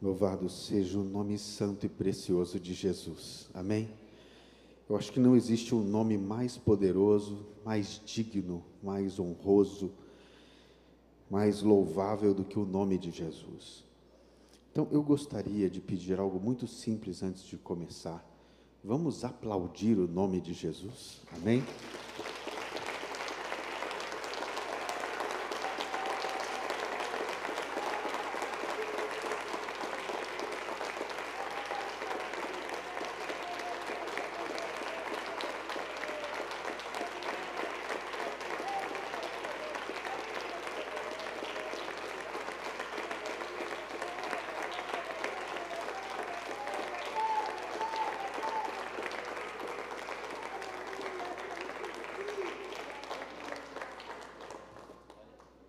Louvado seja o nome santo e precioso de Jesus. Amém? Eu acho que não existe um nome mais poderoso, mais digno, mais honroso, mais louvável do que o nome de Jesus. Então, eu gostaria de pedir algo muito simples antes de começar. Vamos aplaudir o nome de Jesus. Amém?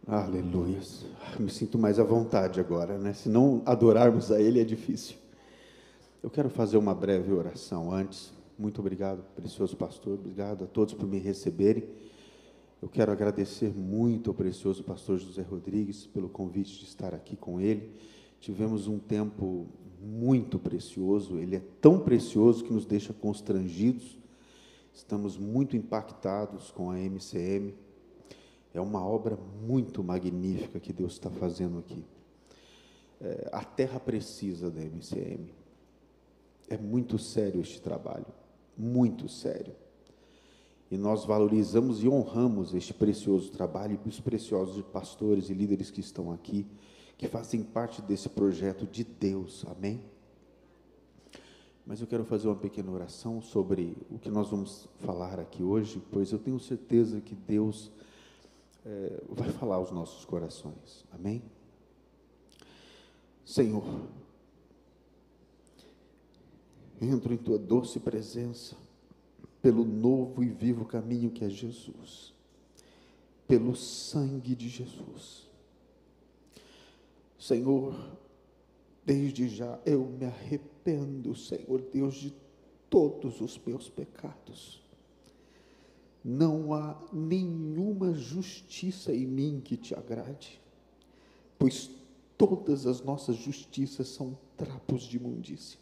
Aleluia. Me sinto mais à vontade agora, né? Se não adorarmos a Ele é difícil. Eu quero fazer uma breve oração antes. Muito obrigado, precioso pastor. Obrigado a todos por me receberem. Eu quero agradecer muito ao precioso pastor José Rodrigues pelo convite de estar aqui com ele. Tivemos um tempo muito precioso. Ele é tão precioso que nos deixa constrangidos. Estamos muito impactados com a MCM. É uma obra muito magnífica que Deus está fazendo aqui. A terra precisa da MCM. É muito sério este trabalho, muito sério. E nós valorizamos e honramos este precioso trabalho e os preciosos pastores e líderes que estão aqui, que fazem parte desse projeto de Deus. Amém? Mas eu quero fazer uma pequena oração sobre o que nós vamos falar aqui hoje, pois eu tenho certeza que Deus vai falar aos nossos corações. Amém? Senhor, entro em Tua doce presença, pelo novo e vivo caminho que é Jesus, pelo sangue de Jesus. Senhor, desde já eu me arrependo, Senhor Deus, de todos os meus pecados. Não há nenhuma justiça em mim que te agrade, pois todas as nossas justiças são trapos de imundícia.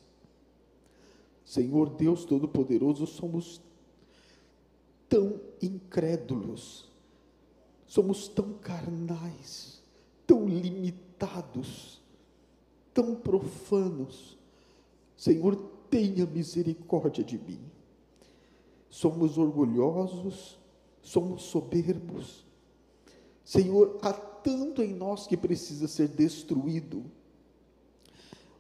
Senhor Deus Todo-Poderoso, somos tão incrédulos, somos tão carnais, tão limitados, tão profanos. Senhor, tenha misericórdia de mim. Somos orgulhosos, somos soberbos. Senhor, há tanto em nós que precisa ser destruído.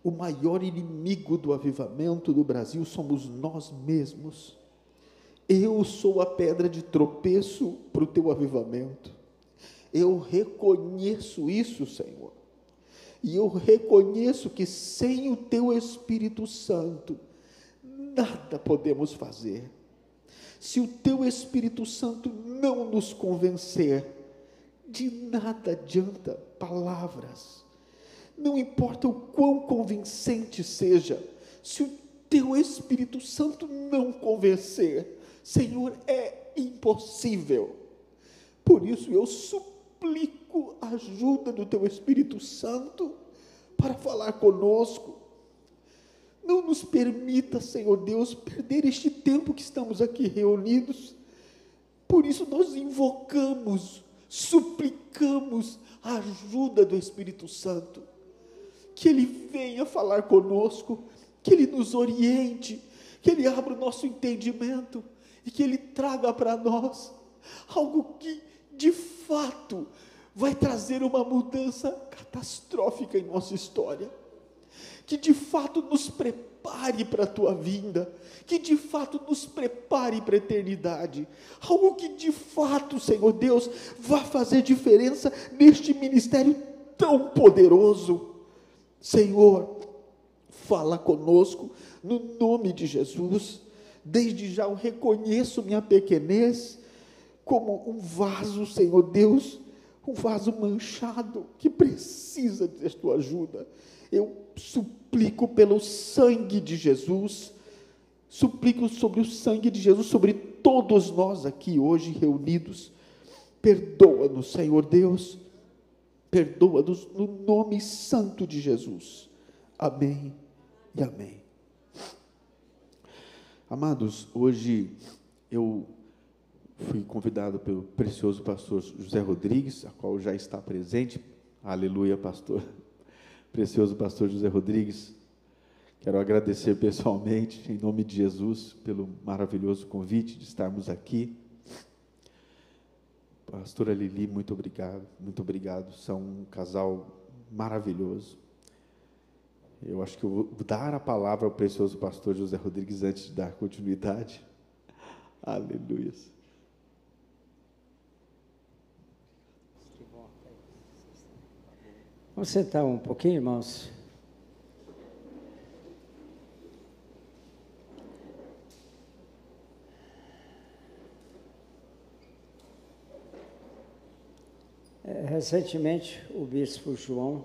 O maior inimigo do avivamento do Brasil somos nós mesmos. Eu sou a pedra de tropeço para o teu avivamento. Eu reconheço isso, Senhor. E eu reconheço que sem o teu Espírito Santo, nada podemos fazer. Se o teu Espírito Santo não nos convencer, de nada adianta palavras. Não importa o quão convincente seja, se o teu Espírito Santo não convencer, Senhor, é impossível. Por isso eu suplico a ajuda do teu Espírito Santo para falar conosco. Não nos permita, Senhor Deus, perder este tempo que estamos aqui reunidos. Por isso nós invocamos, suplicamos a ajuda do Espírito Santo. Que Ele venha falar conosco, que Ele nos oriente, que Ele abra o nosso entendimento e que Ele traga para nós algo que, de fato, vai trazer uma mudança catastrófica em nossa história. Que de fato nos prepare para a tua vinda, que de fato nos prepare para a eternidade, algo que de fato, Senhor Deus, vá fazer diferença neste ministério tão poderoso. Senhor, fala conosco, no nome de Jesus. Desde já eu reconheço minha pequenez, como um vaso, Senhor Deus, um vaso manchado, que precisa de tua ajuda. Eu suplico pelo sangue de Jesus, suplico sobre o sangue de Jesus, sobre todos nós aqui hoje reunidos. Perdoa-nos, Senhor Deus, perdoa-nos no nome santo de Jesus. Amém e amém. Amados, hoje eu fui convidado pelo precioso pastor José Rodrigues, a qual já está presente. Aleluia, pastor. Precioso pastor José Rodrigues. Quero agradecer pessoalmente, em nome de Jesus, pelo maravilhoso convite de estarmos aqui. Pastora Lili, muito obrigado. São um casal maravilhoso. Eu acho que eu vou dar a palavra ao precioso pastor José Rodrigues antes de dar continuidade. Aleluia. Vamos sentar um pouquinho, irmãos? Recentemente, o bispo João,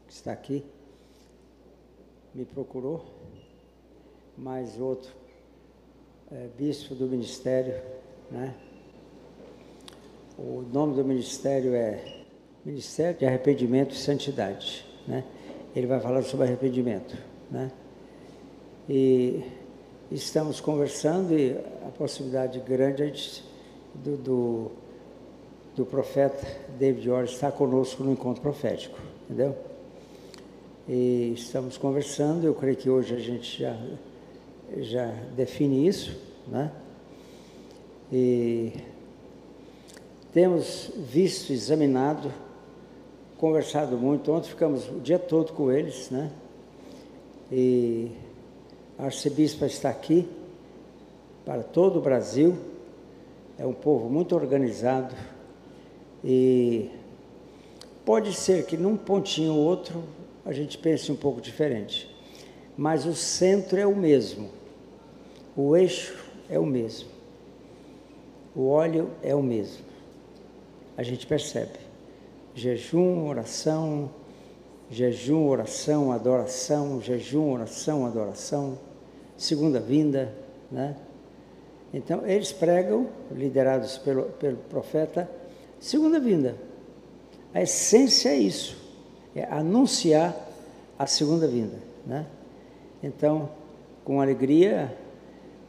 que está aqui, me procurou, mais outro bispo do ministério, né? O nome do ministério é Ministério de Arrependimento e Santidade, né? Ele vai falar sobre arrependimento, né? E estamos conversando e a possibilidade grande do profeta David Orr estar conosco no encontro profético, entendeu? E estamos conversando, eu creio que hoje a gente já define isso, né? E temos visto, examinado, conversado muito. Ontem ficamos o dia todo com eles, né? E a arcebispa está aqui para todo o Brasil. É um povo muito organizado e pode ser que num pontinho ou outro a gente pense um pouco diferente, mas o centro é o mesmo, o eixo é o mesmo, o óleo é o mesmo. A gente percebe. Jejum, oração, adoração, jejum, oração, adoração, segunda vinda, né? Então, eles pregam, liderados pelo profeta, segunda vinda. A essência é isso, é anunciar a segunda vinda, né? Então, com alegria,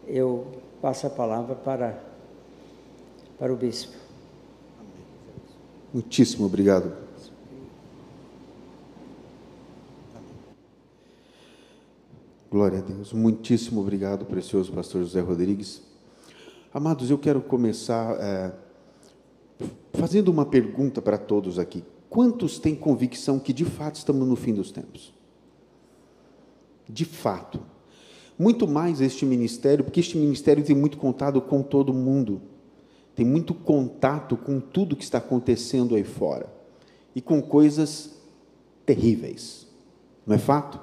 eu passo a palavra para o bispo. Muitíssimo obrigado. Glória a Deus. Muitíssimo obrigado, precioso pastor José Rodrigues. Amados, eu quero começar fazendo uma pergunta para todos aqui. Quantos têm convicção que de fato estamos no fim dos tempos? De fato. Muito mais este ministério, porque este ministério tem muito contato com todo mundo. Tem muito contato com tudo que está acontecendo aí fora. E com coisas terríveis. Não é fato?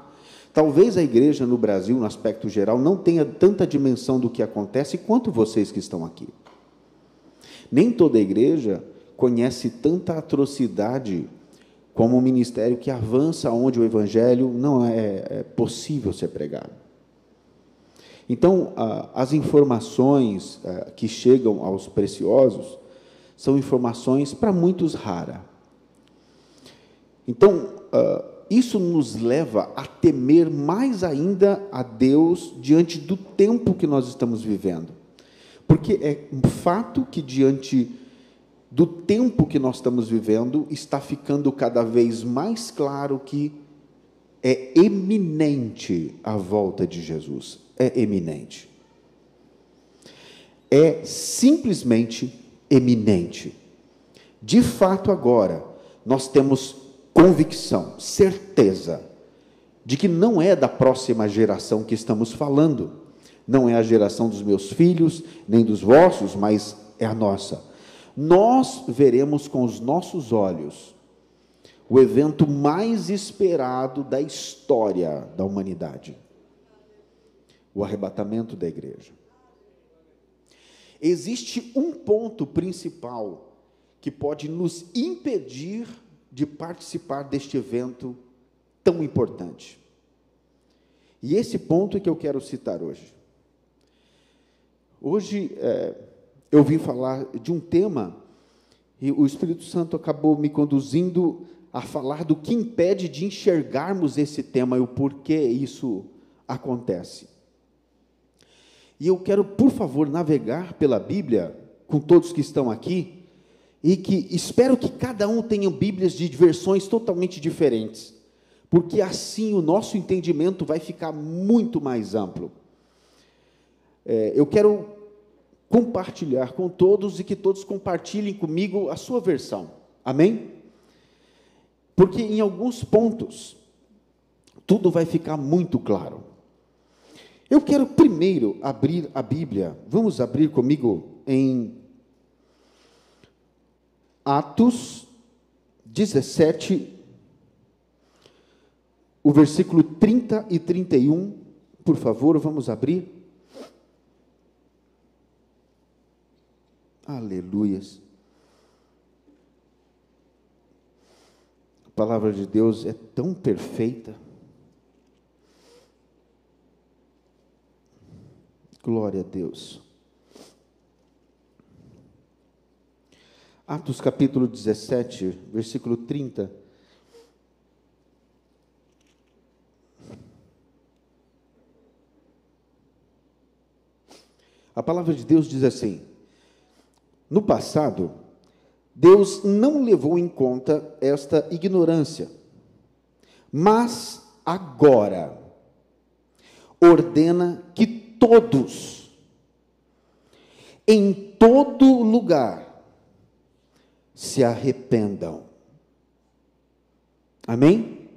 Talvez a igreja no Brasil, no aspecto geral, não tenha tanta dimensão do que acontece quanto vocês que estão aqui. Nem toda a igreja conhece tanta atrocidade como um ministério que avança onde o evangelho não é possível ser pregado. Então, as informações que chegam aos preciosos são informações para muitos raras. Então, isso nos leva a temer mais ainda a Deus diante do tempo que nós estamos vivendo. Porque é um fato que diante do tempo que nós estamos vivendo, está ficando cada vez mais claro que é eminente a volta de Jesus. É eminente. É simplesmente eminente. De fato, agora, nós temos convicção, certeza, de que não é da próxima geração que estamos falando. Não é a geração dos meus filhos, nem dos vossos, mas é a nossa. Nós veremos com os nossos olhos o evento mais esperado da história da humanidade. O arrebatamento da igreja. Existe um ponto principal que pode nos impedir de participar deste evento tão importante. E esse ponto é que eu quero citar hoje. Hoje, eu vim falar de um tema, e o Espírito Santo acabou me conduzindo a falar do que impede de enxergarmos esse tema e o porquê isso acontece. E eu quero, por favor, navegar pela Bíblia com todos que estão aqui, e que espero que cada um tenha Bíblias de versões totalmente diferentes, porque assim o nosso entendimento vai ficar muito mais amplo. Eu quero compartilhar com todos e que todos compartilhem comigo a sua versão, amém? Porque em alguns pontos, tudo vai ficar muito claro. Eu quero primeiro abrir a Bíblia, vamos abrir comigo em Atos 17, o versículo 30 e 31, por favor, vamos abrir. Aleluias. A palavra de Deus é tão perfeita. Glória a Deus. Atos capítulo 17, versículo 30. A palavra de Deus diz assim: no passado, Deus não levou em conta esta ignorância, mas agora ordena que todos, em todo lugar, se arrependam. Amém?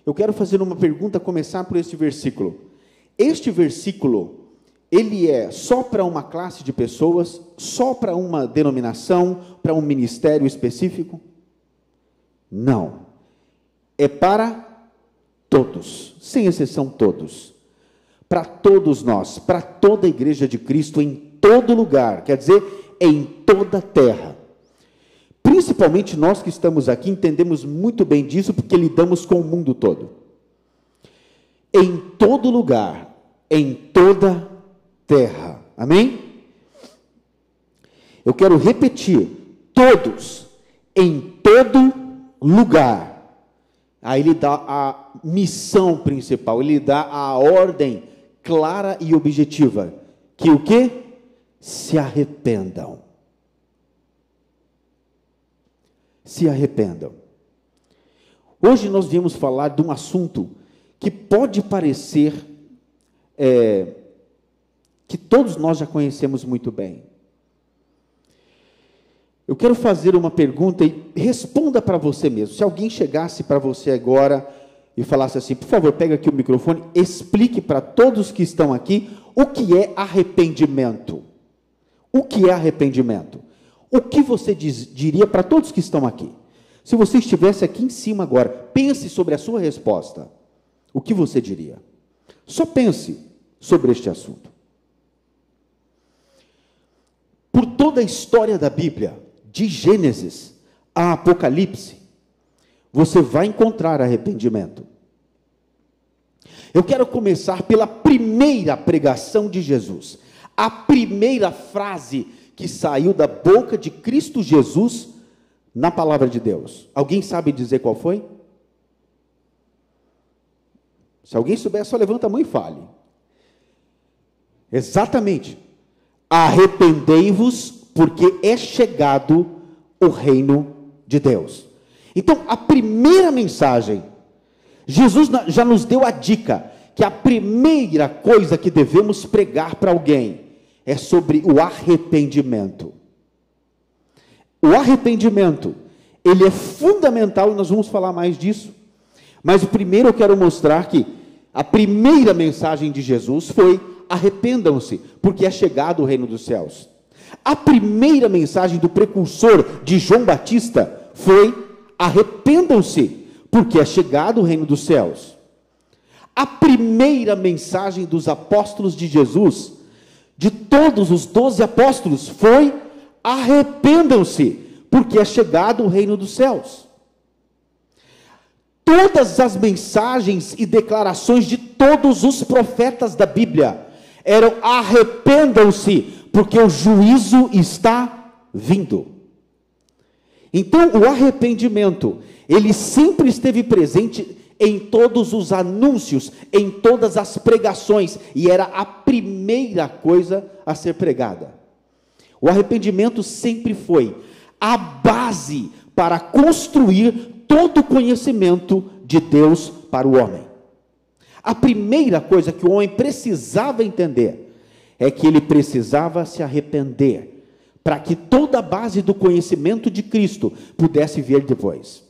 Eu quero fazer uma pergunta, começar por este versículo. Este versículo, ele é só para uma classe de pessoas, só para uma denominação, para um ministério específico? Não. É para todos, sem exceção todos. Para todos nós, para toda a igreja de Cristo, em todo lugar, quer dizer, em toda a terra. Principalmente nós que estamos aqui, entendemos muito bem disso, porque lidamos com o mundo todo. Em todo lugar, em toda terra. Amém? Eu quero repetir, todos, em todo lugar. Aí ele dá a missão principal, ele dá a ordem clara e objetiva, que o quê? Se arrependam. Se arrependam. Hoje nós viemos falar de um assunto que pode parecer que todos nós já conhecemos muito bem. Eu quero fazer uma pergunta e responda para você mesmo. Se alguém chegasse para você agora e falasse assim, por favor, pega aqui o microfone, explique para todos que estão aqui o que é arrependimento. O que é arrependimento? O que você diria para todos que estão aqui? Se você estivesse aqui em cima agora, pense sobre a sua resposta. O que você diria? Só pense sobre este assunto. Por toda a história da Bíblia, de Gênesis a Apocalipse, você vai encontrar arrependimento. Eu quero começar pela primeira pregação de Jesus. A primeira frase que saiu da boca de Cristo Jesus na palavra de Deus. Alguém sabe dizer qual foi? Se alguém souber, só levanta a mão e fale. Exatamente. Arrependei-vos, porque é chegado o reino de Deus. Então, a primeira mensagem, Jesus já nos deu a dica, que a primeira coisa que devemos pregar para alguém é sobre o arrependimento. O arrependimento, ele é fundamental, e nós vamos falar mais disso. Mas primeiro eu quero mostrar que a primeira mensagem de Jesus foi: arrependam-se, porque é chegado o reino dos céus. A primeira mensagem do precursor de João Batista foi: arrependam-se, porque é chegado o reino dos céus. A primeira mensagem dos apóstolos de Jesus, de todos os 12 apóstolos, foi: arrependam-se, porque é chegado o reino dos céus. Todas as mensagens e declarações de todos os profetas da Bíblia eram: arrependam-se, porque o juízo está vindo. Então, o arrependimento Ele sempre esteve presente em todos os anúncios, em todas as pregações, e era a primeira coisa a ser pregada. O arrependimento sempre foi a base para construir todo o conhecimento de Deus para o homem. A primeira coisa que o homem precisava entender é que ele precisava se arrepender, para que toda a base do conhecimento de Cristo pudesse vir depois.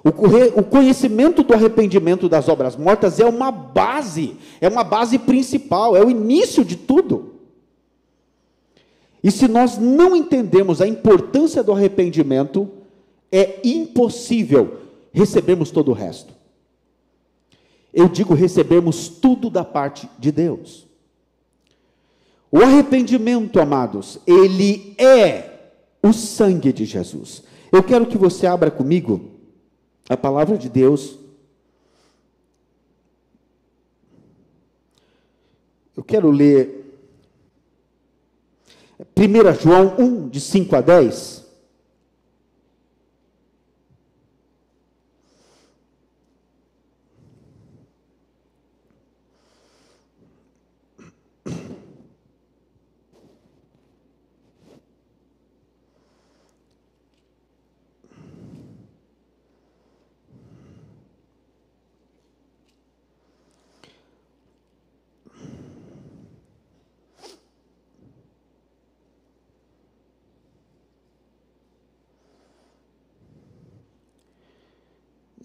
O conhecimento do arrependimento das obras mortas é uma base principal, é o início de tudo. E se nós não entendemos a importância do arrependimento, é impossível recebermos todo o resto. Eu digo recebermos tudo da parte de Deus. O arrependimento, amados, ele é o sangue de Jesus. Eu quero que você abra comigo a palavra de Deus. Eu quero ler 1 João 1, de 5 a 10.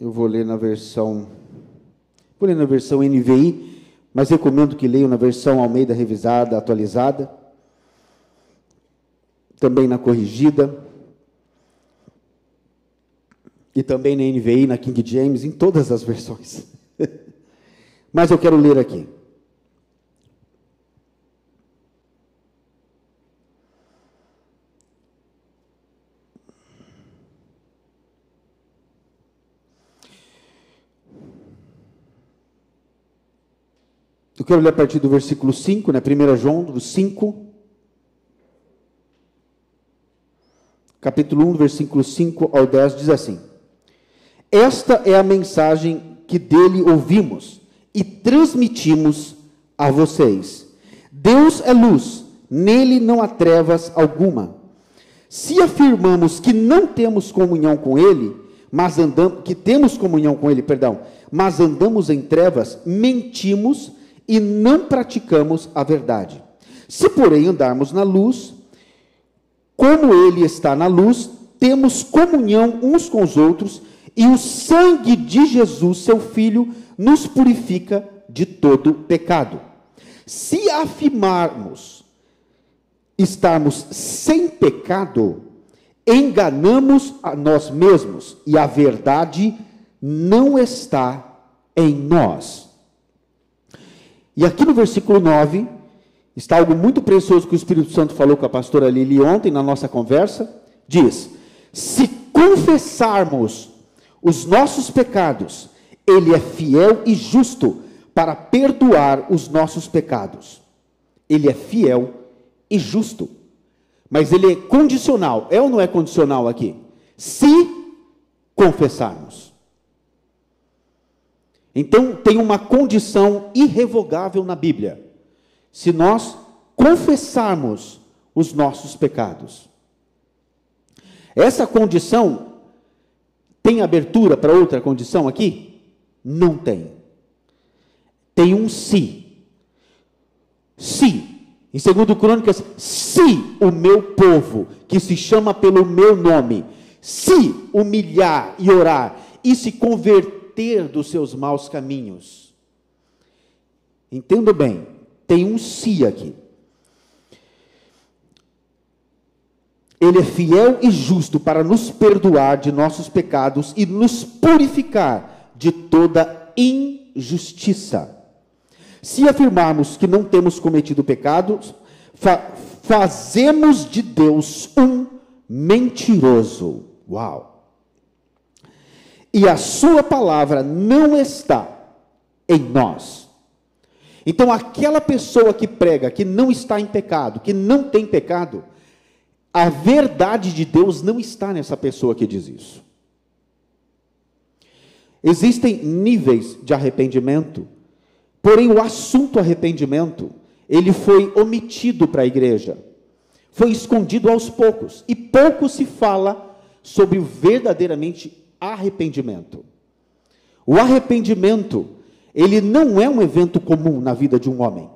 Eu vou ler na versão NVI, mas recomendo que leiam na versão Almeida revisada, atualizada, também na corrigida, e também na NVI, na King James, em todas as versões. Mas eu quero ler aqui. Eu quero ler a partir do versículo 5, 1 João, do 5, capítulo 1, versículo 5 ao 10, diz assim: esta é a mensagem que dele ouvimos e transmitimos a vocês. Deus é luz, nele não há trevas alguma. Se afirmamos que não temos comunhão com ele, mas andamos em trevas, mentimos e não praticamos a verdade. Se, porém, andarmos na luz, como ele está na luz, temos comunhão uns com os outros, e o sangue de Jesus, seu Filho, nos purifica de todo pecado. Se afirmarmos estarmos sem pecado, enganamos a nós mesmos, e a verdade não está em nós. E aqui no versículo 9, está algo muito precioso que o Espírito Santo falou com a pastora Lili ontem, na nossa conversa. Diz: se confessarmos os nossos pecados, ele é fiel e justo para perdoar os nossos pecados. Ele é fiel e justo. Mas ele é condicional. É ou não é condicional aqui? Se confessarmos. Então, tem uma condição irrevogável na Bíblia. Se nós confessarmos os nossos pecados. Essa condição tem abertura para outra condição aqui? Não tem. Tem um se. Se. Em 2 Crônicas, se o meu povo, que se chama pelo meu nome, se humilhar e orar, e se converter dos seus maus caminhos. Entenda bem, tem um se aqui. Ele é fiel e justo para nos perdoar de nossos pecados e nos purificar de toda injustiça. Se afirmarmos que não temos cometido pecados, fazemos de Deus um mentiroso. Uau! E a sua palavra não está em nós. Então, aquela pessoa que prega que não está em pecado, que não tem pecado, a verdade de Deus não está nessa pessoa que diz isso. Existem níveis de arrependimento, porém o assunto arrependimento, ele foi omitido para a igreja, foi escondido aos poucos, e pouco se fala sobre o verdadeiramente arrependimento. O arrependimento, ele não é um evento comum na vida de um homem.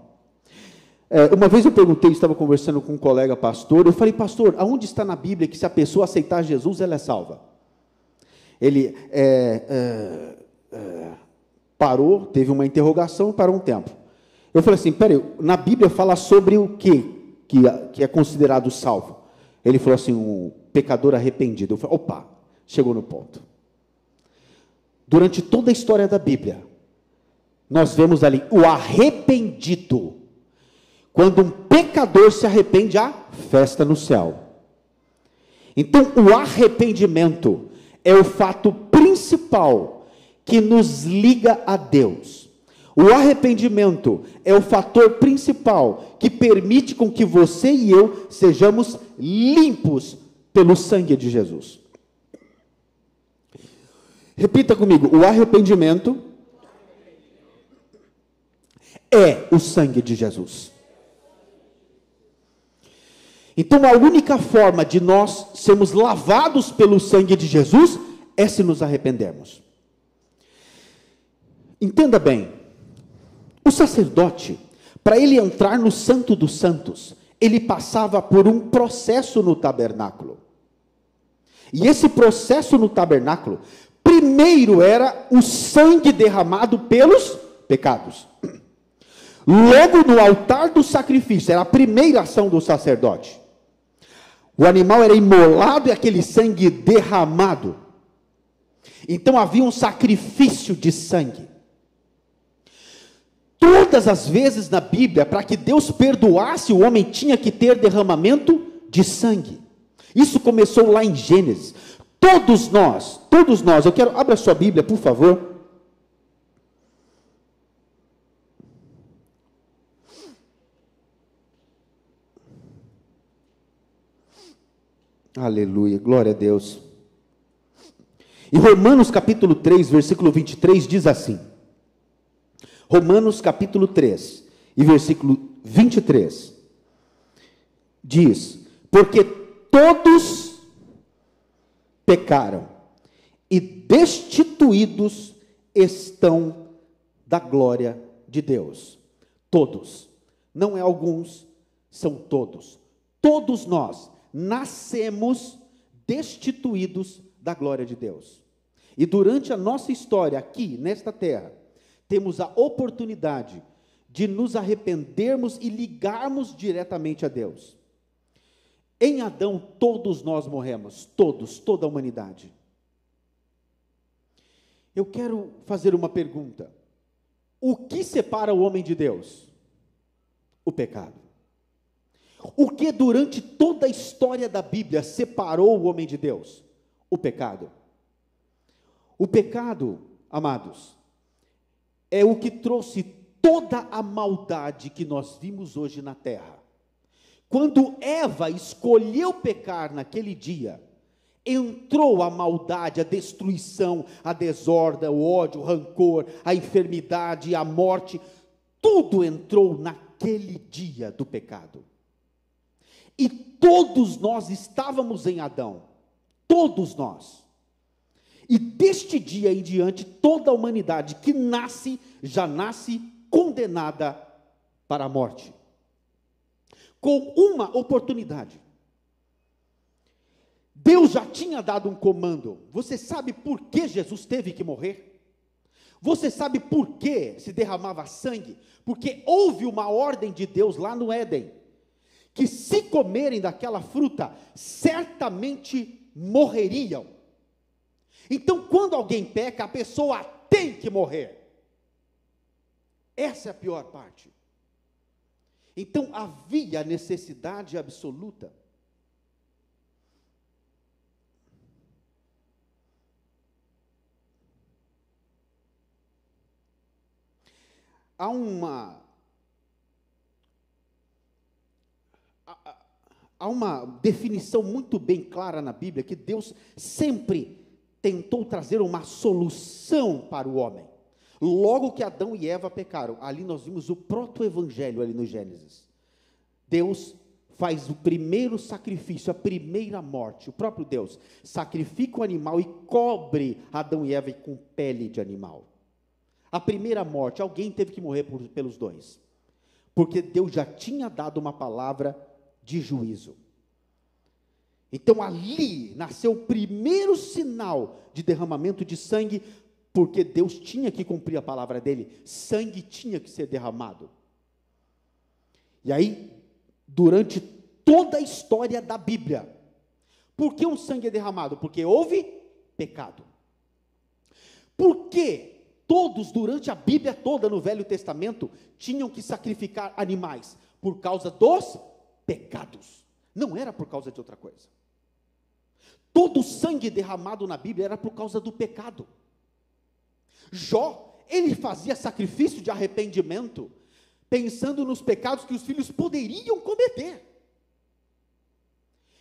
Uma vez eu perguntei, estava conversando com um colega pastor, eu falei, pastor, aonde está na Bíblia que se a pessoa aceitar Jesus, ela é salva? Ele parou, teve uma interrogação, parou um tempo. Eu falei assim, peraí, na Bíblia fala sobre o que é considerado salvo? Ele falou assim, um pecador arrependido. Eu falei, opa, chegou no ponto. Durante toda a história da Bíblia, nós vemos ali o arrependido. Quando um pecador se arrepende, há festa no céu. Então, o arrependimento é o fato principal que nos liga a Deus. O arrependimento é o fator principal que permite com que você e eu sejamos limpos pelo sangue de Jesus. Repita comigo, o arrependimento é o sangue de Jesus. Então, a única forma de nós sermos lavados pelo sangue de Jesus é se nos arrependermos. Entenda bem, o sacerdote, para ele entrar no Santo dos Santos, ele passava por um processo no tabernáculo. E esse processo no tabernáculo, primeiro era o sangue derramado pelos pecados. Logo no altar do sacrifício, era a primeira ação do sacerdote. O animal era imolado e aquele sangue derramado. Então havia um sacrifício de sangue. Todas as vezes na Bíblia, para que Deus perdoasse o homem, tinha que ter derramamento de sangue. Isso começou lá em Gênesis. Todos nós, eu quero, abra sua Bíblia, por favor. Aleluia, glória a Deus. Em Romanos capítulo 3, versículo 23, diz assim. Romanos capítulo 3, e versículo 23, diz, porque todos pecaram, e destituídos estão da glória de Deus. Todos, não é alguns, são todos. Todos nós nascemos destituídos da glória de Deus. E durante a nossa história aqui, nesta terra, temos a oportunidade de nos arrependermos e ligarmos diretamente a Deus. Em Adão, todos nós morremos, todos, toda a humanidade. Eu quero fazer uma pergunta. O que separa o homem de Deus? O pecado. O que durante toda a história da Bíblia separou o homem de Deus? O pecado. O pecado, amados, é o que trouxe toda a maldade que nós vimos hoje na terra. Quando Eva escolheu pecar naquele dia, entrou a maldade, a destruição, a desordem, o ódio, o rancor, a enfermidade, a morte, tudo entrou naquele dia do pecado. E todos nós estávamos em Adão, todos nós. E deste dia em diante, toda a humanidade que nasce, já nasce condenada para a morte. Com uma oportunidade. Deus já tinha dado um comando. Você sabe por que Jesus teve que morrer? Você sabe por que se derramava sangue? Porque houve uma ordem de Deus lá no Éden, que se comerem daquela fruta, certamente morreriam. Então, quando alguém peca, a pessoa tem que morrer. Essa é a pior parte. Então, havia necessidade absoluta. Há uma definição muito bem clara na Bíblia, que Deus sempre tentou trazer uma solução para o homem. Logo que Adão e Eva pecaram, ali nós vimos o proto-evangelho ali no Gênesis. Deus faz o primeiro sacrifício, a primeira morte. O próprio Deus sacrifica o animal e cobre Adão e Eva com pele de animal. A primeira morte, alguém teve que morrer pelos dois, porque Deus já tinha dado uma palavra de juízo. Então ali nasceu o primeiro sinal de derramamento de sangue, porque Deus tinha que cumprir a palavra dele, sangue tinha que ser derramado. E aí, durante toda a história da Bíblia, por que um sangue é derramado? Porque houve pecado. Por que todos, durante a Bíblia toda, no Velho Testamento, tinham que sacrificar animais? Por causa dos pecados. Não era por causa de outra coisa. Todo o sangue derramado na Bíblia era por causa do pecado. Jó, ele fazia sacrifício de arrependimento, pensando nos pecados que os filhos poderiam cometer.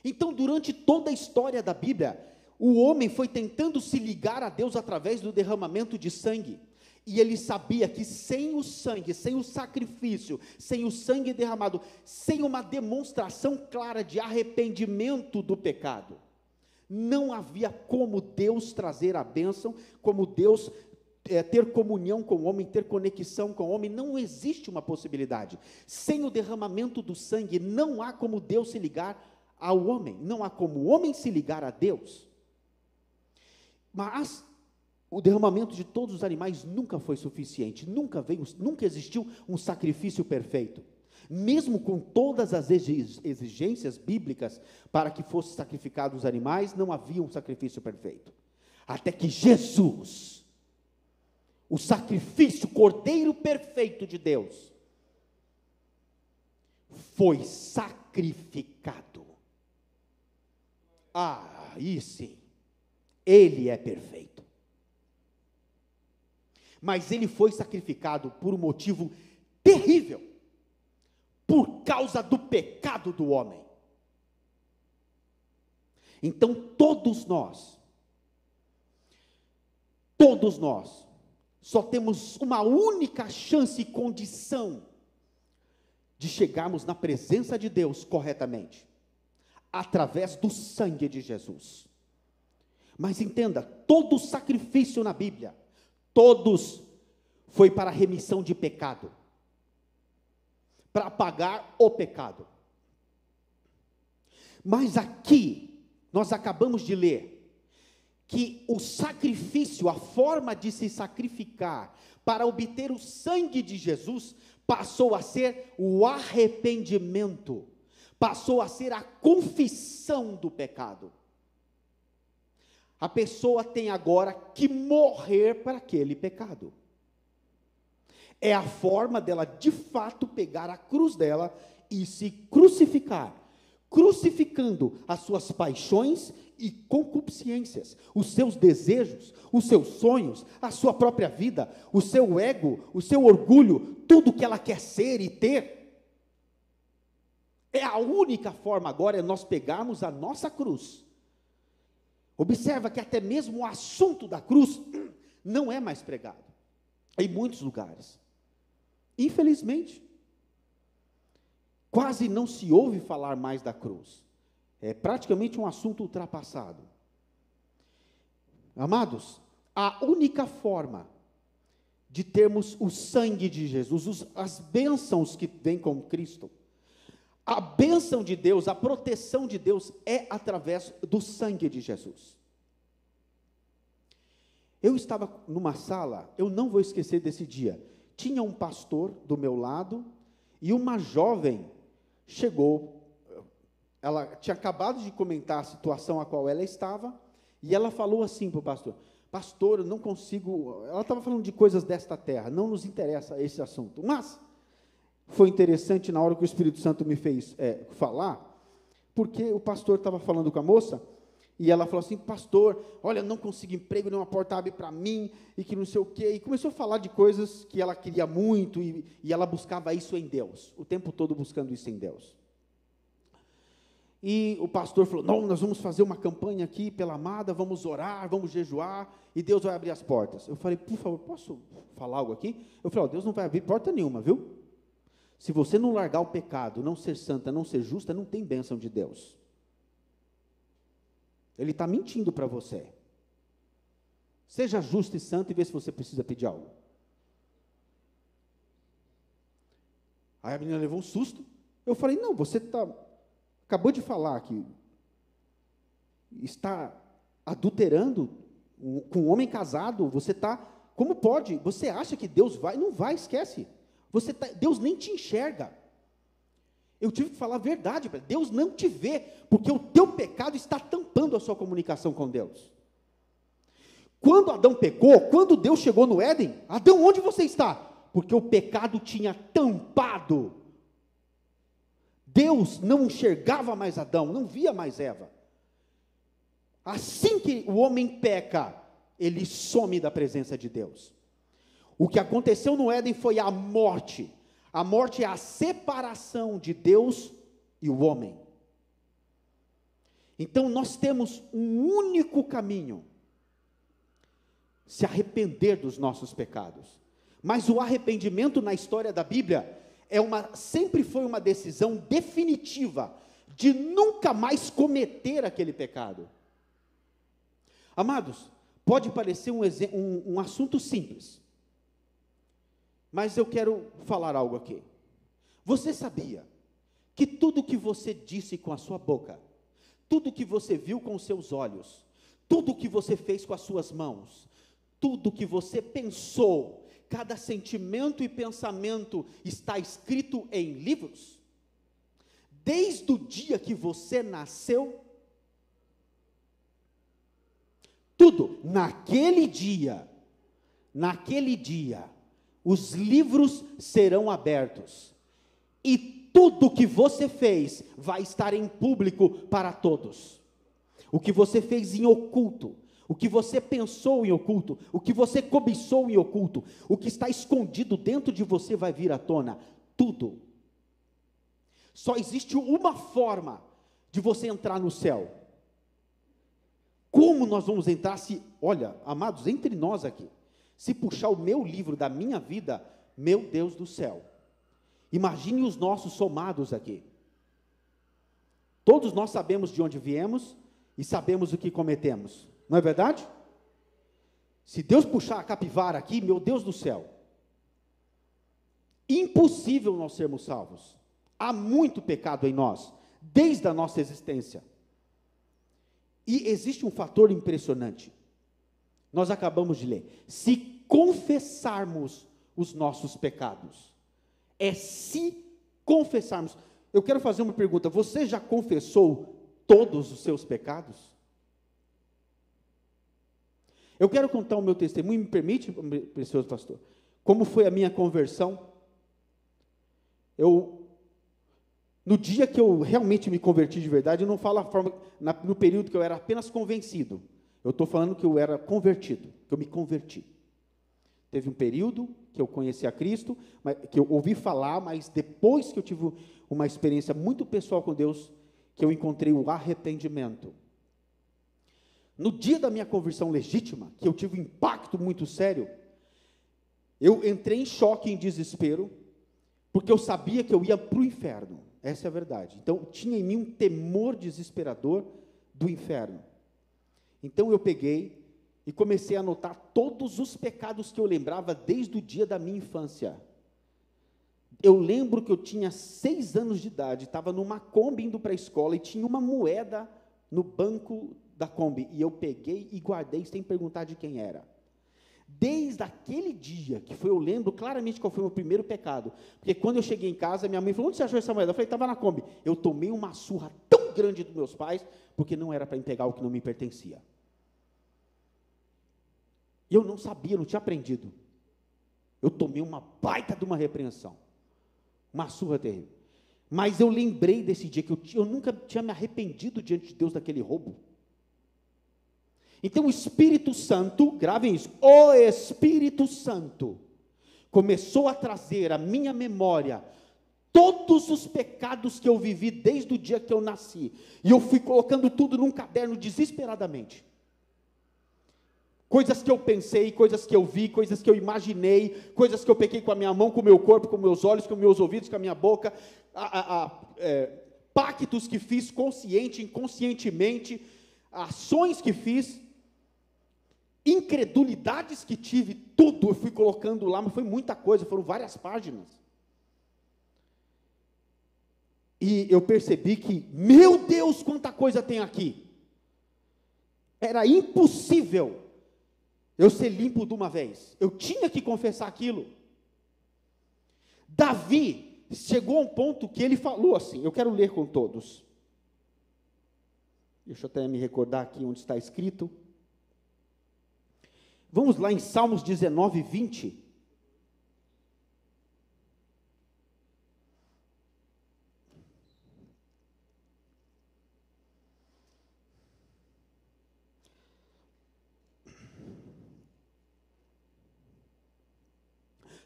Então, durante toda a história da Bíblia, o homem foi tentando se ligar a Deus através do derramamento de sangue, e ele sabia que sem o sangue, sem o sacrifício, sem o sangue derramado, sem uma demonstração clara de arrependimento do pecado, não havia como Deus trazer a bênção, como Deus ter comunhão com o homem, ter conexão com o homem. Não existe uma possibilidade. Sem o derramamento do sangue, não há como Deus se ligar ao homem, não há como o homem se ligar a Deus. Mas o derramamento de todos os animais nunca foi suficiente, nunca existiu um sacrifício perfeito. Mesmo com todas as exigências bíblicas para que fossem sacrificados os animais, não havia um sacrifício perfeito. Até que Jesus, o sacrifício, o cordeiro perfeito de Deus, foi sacrificado. Aí sim, ele é perfeito. Mas ele foi sacrificado por um motivo terrível, por causa do pecado do homem. Então todos nós, só temos uma única chance e condição de chegarmos na presença de Deus corretamente, através do sangue de Jesus. Mas entenda, todo sacrifício na Bíblia, todos foi para a remissão de pecado, para pagar o pecado. Mas aqui, nós acabamos de ler, que o sacrifício, a forma de se sacrificar, para obter o sangue de Jesus, passou a ser o arrependimento, passou a ser a confissão do pecado. A pessoa tem agora que morrer para aquele pecado. É a forma dela, de fato, pegar a cruz dela e se crucificar, crucificando as suas paixões e concupiscências, os seus desejos, os seus sonhos, a sua própria vida, o seu ego, o seu orgulho, tudo que ela quer ser e ter. É a única forma agora, é nós pegarmos a nossa cruz. Observa que até mesmo o assunto da cruz não é mais pregado em muitos lugares. Infelizmente, quase não se ouve falar mais da cruz. É praticamente um assunto ultrapassado. Amados, a única forma de termos o sangue de Jesus, as bênçãos que vêm com Cristo, a bênção de Deus, a proteção de Deus é através do sangue de Jesus. Eu estava numa sala, eu não vou esquecer desse dia, tinha um pastor do meu lado, e uma jovem chegou, ela tinha acabado de comentar a situação a qual ela estava, e ela falou assim para o pastor: pastor, eu não consigo, ela estava falando de coisas desta terra, não nos interessa esse assunto, mas foi interessante na hora que o Espírito Santo me fez falar, porque o pastor estava falando com a moça, e ela falou assim: pastor, olha, não consigo emprego, nenhuma porta abre para mim, e que não sei o quê, e começou a falar de coisas que ela queria muito, e ela buscava isso em Deus, o tempo todo buscando isso em Deus. E o pastor falou, não, nós vamos fazer uma campanha aqui pela amada, vamos orar, vamos jejuar, e Deus vai abrir as portas. Eu falei, por favor, posso falar algo aqui? Eu falei, Deus não vai abrir porta nenhuma, viu? Se você não largar o pecado, não ser santa, não ser justa, não tem bênção de Deus. Ele está mentindo para você. Seja justo e santo e vê se você precisa pedir algo. Aí a menina levou um susto. Eu falei, não, você acabou de falar que está adulterando com um homem casado, você está, como pode? Você acha que Deus vai? Não vai, esquece. Deus nem te enxerga. Eu tive que falar a verdade, Deus não te vê, porque o teu pecado está tampando a sua comunicação com Deus. Quando Adão pecou, quando Deus chegou no Éden, Adão, onde você está? Porque o pecado tinha tampado. Deus não enxergava mais Adão, não via mais Eva. Assim que o homem peca, ele some da presença de Deus. O que aconteceu no Éden foi a morte. A morte é a separação de Deus e o homem. Então nós temos um único caminho: se arrepender dos nossos pecados. Mas o arrependimento na história da Bíblia sempre foi uma decisão definitiva de nunca mais cometer aquele pecado. Amados, pode parecer um assunto simples, mas eu quero falar algo aqui. Você sabia que tudo que você disse com a sua boca, tudo que você viu com os seus olhos, tudo que você fez com as suas mãos, tudo que você pensou, cada sentimento e pensamento está escrito em livros? Desde o dia que você nasceu, tudo, naquele dia, os livros serão abertos, e tudo que você fez vai estar em público para todos. O que você fez em oculto, o que você pensou em oculto, o que você cobiçou em oculto, o que está escondido dentro de você vai vir à tona, tudo. Só existe uma forma de você entrar no céu. Como nós vamos entrar se, olha, amados, entre nós aqui, se puxar o meu livro da minha vida, meu Deus do céu, imagine os nossos somados aqui. Todos nós sabemos de onde viemos e sabemos o que cometemos, não é verdade? Se Deus puxar a capivara aqui, meu Deus do céu, impossível nós sermos salvos. Há muito pecado em nós, desde a nossa existência. E existe um fator impressionante. Nós acabamos de ler. Se confessarmos os nossos pecados, se confessarmos. Eu quero fazer uma pergunta: você já confessou todos os seus pecados? Eu quero contar o meu testemunho, me permite, precioso pastor, como foi a minha conversão. No dia que eu realmente me converti de verdade, eu não falo a forma, no período que eu era apenas convencido, eu estou falando que eu era convertido, que eu me converti. Teve um período que eu conheci a Cristo, que eu ouvi falar, mas depois que eu tive uma experiência muito pessoal com Deus, que eu encontrei o arrependimento. No dia da minha conversão legítima, que eu tive um impacto muito sério, eu entrei em choque, em desespero, porque eu sabia que eu ia para o inferno. Essa é a verdade. Então, tinha em mim um temor desesperador do inferno. Então, eu peguei e comecei a anotar todos os pecados que eu lembrava desde o dia da minha infância. Eu lembro que eu tinha 6 anos de idade, estava numa Kombi indo para a escola e tinha uma moeda no banco da Kombi. E eu peguei e guardei sem perguntar de quem era. Desde aquele dia, eu lembro claramente qual foi o meu primeiro pecado, porque quando eu cheguei em casa, minha mãe falou: onde você achou essa moeda? Eu falei: estava na Kombi. Eu tomei uma surra tão grande dos meus pais, porque não era para pegar o que não me pertencia. E eu não sabia, não tinha aprendido. Eu tomei uma baita de uma repreensão, uma surra terrível. Mas eu lembrei desse dia, que eu nunca tinha me arrependido diante de Deus daquele roubo. Então o Espírito Santo, gravem isso, o Espírito Santo começou a trazer à minha memória todos os pecados que eu vivi desde o dia que eu nasci, e eu fui colocando tudo num caderno desesperadamente. Coisas que eu pensei, coisas que eu vi, coisas que eu imaginei, coisas que eu pequei com a minha mão, com o meu corpo, com meus olhos, com meus ouvidos, com a minha boca, pactos que fiz consciente, inconscientemente, ações que fiz, incredulidades que tive, tudo eu fui colocando lá, mas foi muita coisa, foram várias páginas. E eu percebi que, meu Deus, quanta coisa tem aqui. Era impossível eu ser limpo de uma vez. Eu tinha que confessar aquilo. Davi chegou a um ponto que ele falou assim, eu quero ler com todos. Deixa eu até me recordar aqui onde está escrito. Vamos lá em Salmos 19, 20.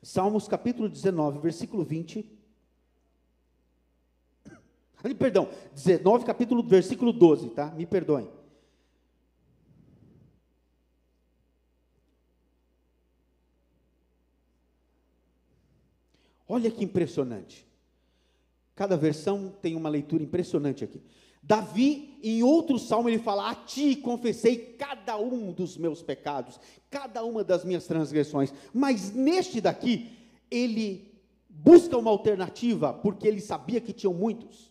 Salmos capítulo 19, versículo 20. Perdão, 19, capítulo, versículo 12, tá? Me perdoem. Olha que impressionante. Cada versão tem uma leitura impressionante aqui. Davi, em outro salmo, ele fala: a ti confessei cada um dos meus pecados, cada uma das minhas transgressões. Mas neste daqui, ele busca uma alternativa, porque ele sabia que tinham muitos.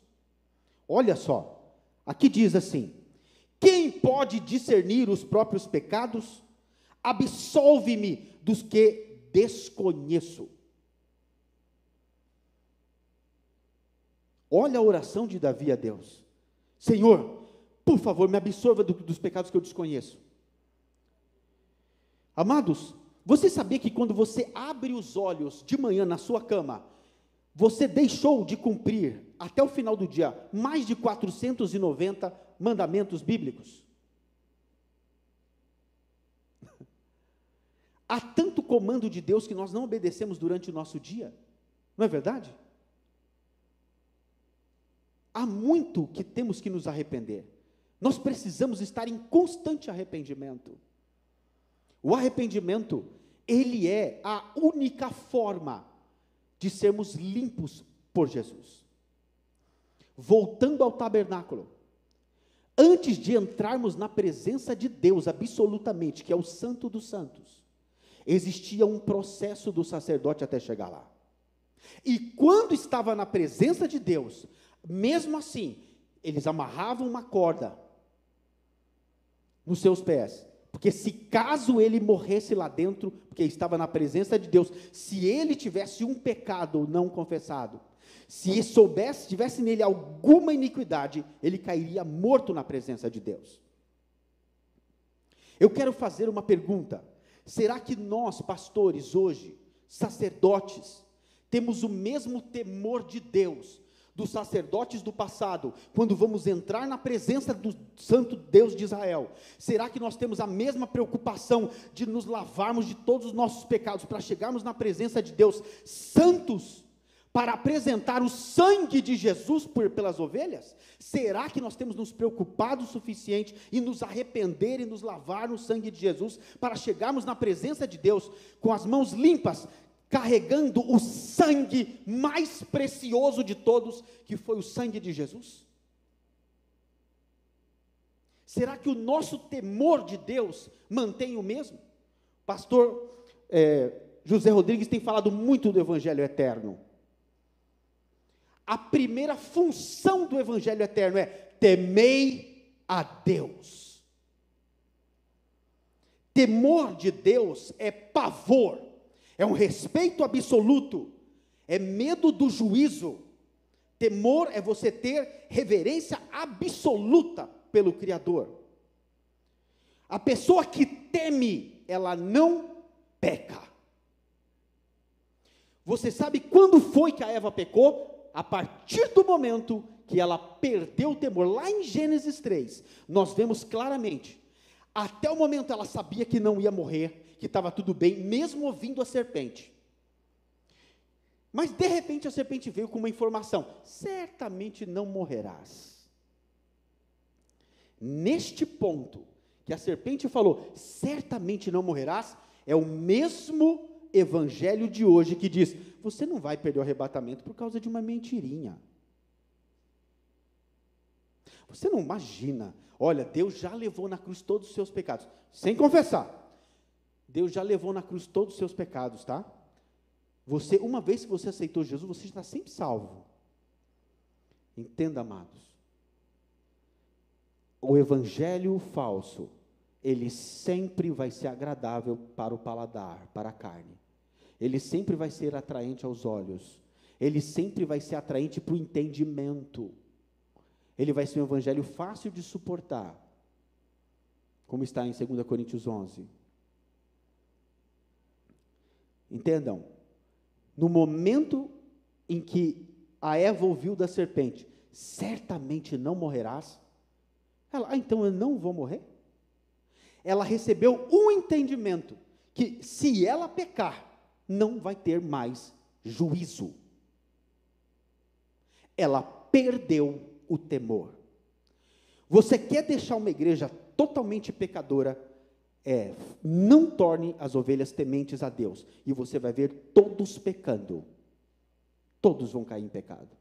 Olha só, aqui diz assim: quem pode discernir os próprios pecados? Absolve-me dos que desconheço. Olha a oração de Davi a Deus: Senhor, por favor, me absolva dos pecados que eu desconheço. Amados, você sabia que quando você abre os olhos de manhã na sua cama, você deixou de cumprir, até o final do dia, mais de 490 mandamentos bíblicos? Há tanto comando de Deus que nós não obedecemos durante o nosso dia, não é verdade? Há muito que temos que nos arrepender. Nós precisamos estar em constante arrependimento. O arrependimento, ele é a única forma de sermos limpos por Jesus. Voltando ao tabernáculo, antes de entrarmos na presença de Deus absolutamente, que é o Santo dos Santos, existia um processo do sacerdote até chegar lá. E quando estava na presença de Deus, mesmo assim, eles amarravam uma corda nos seus pés, porque se caso ele morresse lá dentro, porque estava na presença de Deus, se ele tivesse um pecado não confessado, se tivesse nele alguma iniquidade, ele cairia morto na presença de Deus. Eu quero fazer uma pergunta: será que nós, pastores hoje, sacerdotes, temos o mesmo temor de Deus dos sacerdotes do passado, quando vamos entrar na presença do Santo Deus de Israel? Será que nós temos a mesma preocupação de nos lavarmos de todos os nossos pecados, para chegarmos na presença de Deus santos, para apresentar o sangue de Jesus pelas ovelhas? Será que nós temos nos preocupado o suficiente em nos arrepender e nos lavar no sangue de Jesus, para chegarmos na presença de Deus com as mãos limpas, carregando o sangue mais precioso de todos, que foi o sangue de Jesus? Será que o nosso temor de Deus mantém o mesmo? Pastor José Rodrigues tem falado muito do Evangelho Eterno. A primeira função do Evangelho Eterno é: temei a Deus. Temor de Deus é pavor, é um respeito absoluto, é medo do juízo. Temor é você ter reverência absoluta pelo Criador. A pessoa que teme, ela não peca. Você sabe quando foi que a Eva pecou? A partir do momento que ela perdeu o temor. Lá em Gênesis 3, nós vemos claramente, até o momento ela sabia que não ia morrer, que estava tudo bem, mesmo ouvindo a serpente. Mas de repente a serpente veio com uma informação: certamente não morrerás. Neste ponto, que a serpente falou, certamente não morrerás, é o mesmo evangelho de hoje que diz, você não vai perder o arrebatamento por causa de uma mentirinha. Você não imagina, olha, Deus já levou na cruz todos os seus pecados, sem confessar, Deus já levou na cruz todos os seus pecados, tá? Você, uma vez que você aceitou Jesus, você está sempre salvo. Entenda, amados, o evangelho falso, ele sempre vai ser agradável para o paladar, para a carne. Ele sempre vai ser atraente aos olhos. Ele sempre vai ser atraente para o entendimento. Ele vai ser um evangelho fácil de suportar, como está em 2 Coríntios 11. Entendam, no momento em que a Eva ouviu da serpente, certamente não morrerás, ela, então eu não vou morrer? Ela recebeu um entendimento, que se ela pecar, não vai ter mais juízo. Ela perdeu o temor. Você quer deixar uma igreja totalmente pecadora? Não torne as ovelhas tementes a Deus, e você vai ver todos pecando. Todos vão cair em pecado.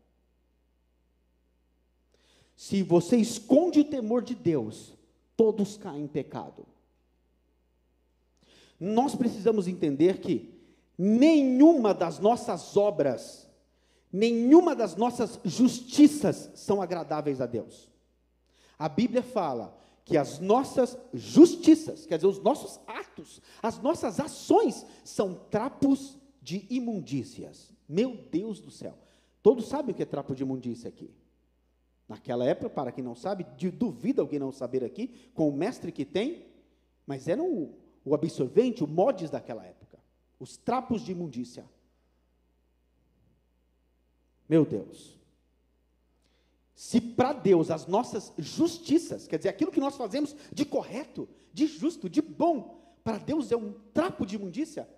Se você esconde o temor de Deus, todos caem em pecado. Nós precisamos entender que nenhuma das nossas obras, nenhuma das nossas justiças são agradáveis a Deus. A Bíblia fala que as nossas justiças, quer dizer, os nossos atos, as nossas ações, são trapos de imundícias. Meu Deus do céu, todos sabem o que é trapo de imundícia aqui. Naquela época, para quem não sabe, duvido alguém não saber aqui, com o mestre que tem, mas era o absorvente, o mods daquela época, os trapos de imundícia. Meu Deus, se para Deus as nossas justiças, quer dizer, aquilo que nós fazemos de correto, de justo, de bom, para Deus é um trapo de imundícia,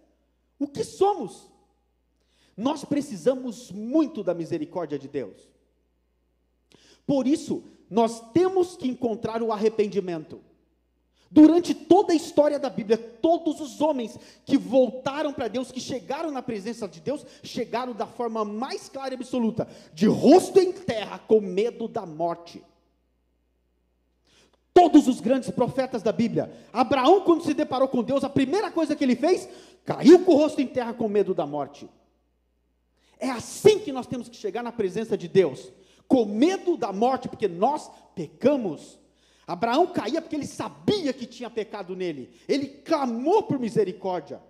o que somos? Nós precisamos muito da misericórdia de Deus. Por isso, nós temos que encontrar o arrependimento. Durante toda a história da Bíblia, todos os homens que voltaram para Deus, que chegaram na presença de Deus, chegaram da forma mais clara e absoluta, de rosto em terra, com medo da morte. Todos os grandes profetas da Bíblia, Abraão, quando se deparou com Deus, a primeira coisa que ele fez, caiu com o rosto em terra com medo da morte. É assim que nós temos que chegar na presença de Deus, com medo da morte, porque nós pecamos. Abraão caía porque ele sabia que tinha pecado nele, ele clamou por misericórdia.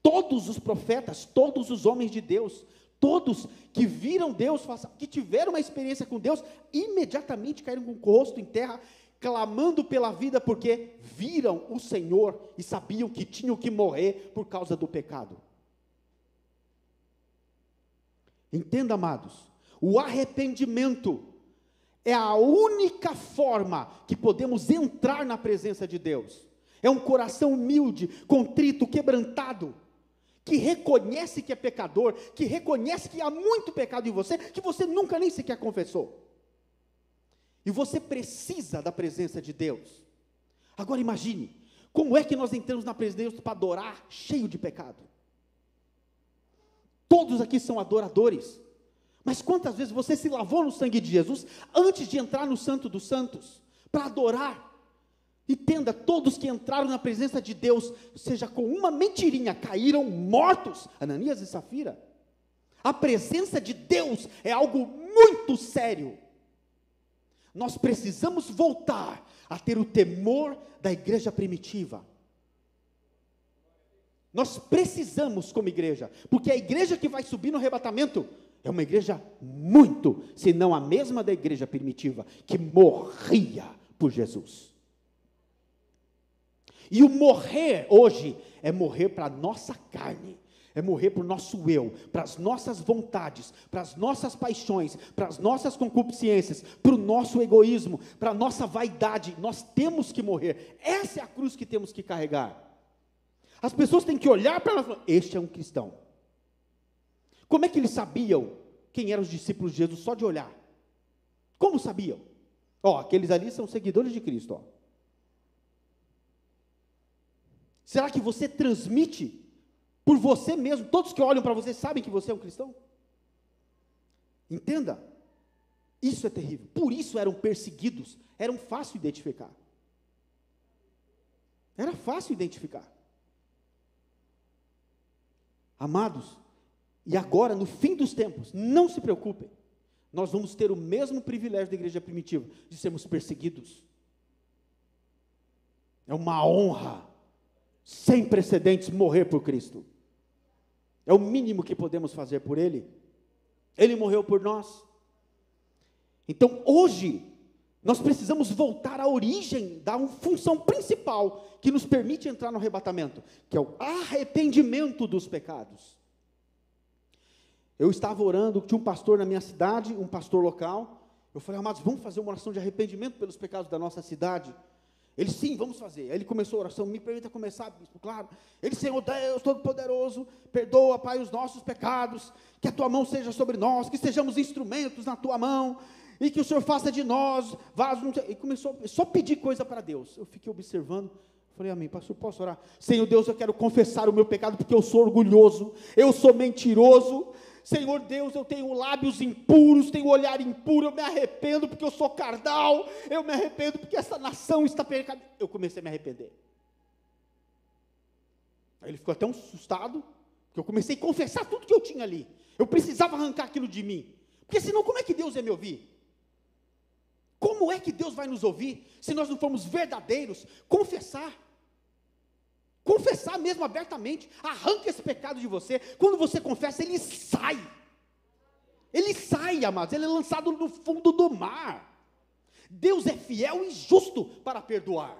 Todos os profetas, todos os homens de Deus, todos que viram Deus, que tiveram uma experiência com Deus, imediatamente caíram com o rosto em terra, clamando pela vida, porque viram o Senhor e sabiam que tinham que morrer por causa do pecado. Entenda, amados, o arrependimento é a única forma que podemos entrar na presença de Deus. É um coração humilde, contrito, quebrantado, que reconhece que é pecador, que reconhece que há muito pecado em você, que você nunca nem sequer confessou. E você precisa da presença de Deus. Agora imagine, como é que nós entramos na presença de Deus para adorar cheio de pecado? Todos aqui são adoradores. Mas quantas vezes você se lavou no sangue de Jesus antes de entrar no Santo dos Santos, para adorar? Entenda, todos que entraram na presença de Deus, seja com uma mentirinha, caíram mortos, Ananias e Safira. A presença de Deus é algo muito sério. Nós precisamos voltar a ter o temor da igreja primitiva. Nós precisamos como igreja, porque a igreja que vai subir no arrebatamento é uma igreja muito, se não a mesma da igreja primitiva, que morria por Jesus. E o morrer hoje é morrer para a nossa carne, é morrer para o nosso eu, para as nossas vontades, para as nossas paixões, para as nossas concupiscências, para o nosso egoísmo, para a nossa vaidade. Nós temos que morrer. Essa é a cruz que temos que carregar. As pessoas têm que olhar para nós e falar, este é um cristão. Como é que eles sabiam quem eram os discípulos de Jesus só de olhar? Como sabiam? Aqueles ali são seguidores de Cristo, ó. Será que você transmite por você mesmo? Todos que olham para você sabem que você é um cristão? Entenda, isso é terrível. Por isso eram perseguidos, eram fácil identificar. Era fácil identificar. Amados, e agora, no fim dos tempos, não se preocupem, nós vamos ter o mesmo privilégio da igreja primitiva, de sermos perseguidos. É uma honra, sem precedentes, morrer por Cristo. É o mínimo que podemos fazer por Ele. Ele morreu por nós. Então, hoje, nós precisamos voltar à origem da função principal que nos permite entrar no arrebatamento, que é o arrependimento dos pecados. Eu estava orando, tinha um pastor na minha cidade, um pastor local. Eu falei, amados, vamos fazer uma oração de arrependimento pelos pecados da nossa cidade? Ele, sim, vamos fazer. Aí ele começou a oração, me permita começar, bispo, claro. Ele, Senhor Deus Todo-Poderoso, perdoa, Pai, os nossos pecados, que a Tua mão seja sobre nós, que sejamos instrumentos na Tua mão, e que o Senhor faça de nós vasos. E começou só pedir coisa para Deus. Eu fiquei observando, falei, amém, pastor, posso orar? Senhor Deus, eu quero confessar o meu pecado, porque eu sou orgulhoso, eu sou mentiroso. Senhor Deus, eu tenho lábios impuros, tenho olhar impuro, eu me arrependo porque eu sou carnal, eu me arrependo porque essa nação está pecando. Eu comecei a me arrepender. Aí ele ficou até um assustado, porque eu comecei a confessar tudo que eu tinha ali. Eu precisava arrancar aquilo de mim, porque senão como é que Deus ia me ouvir? Como é que Deus vai nos ouvir, se nós não formos verdadeiros? Confessar mesmo abertamente, arranca esse pecado de você. Quando você confessa, ele sai, amados, ele é lançado no fundo do mar. Deus é fiel e justo para perdoar.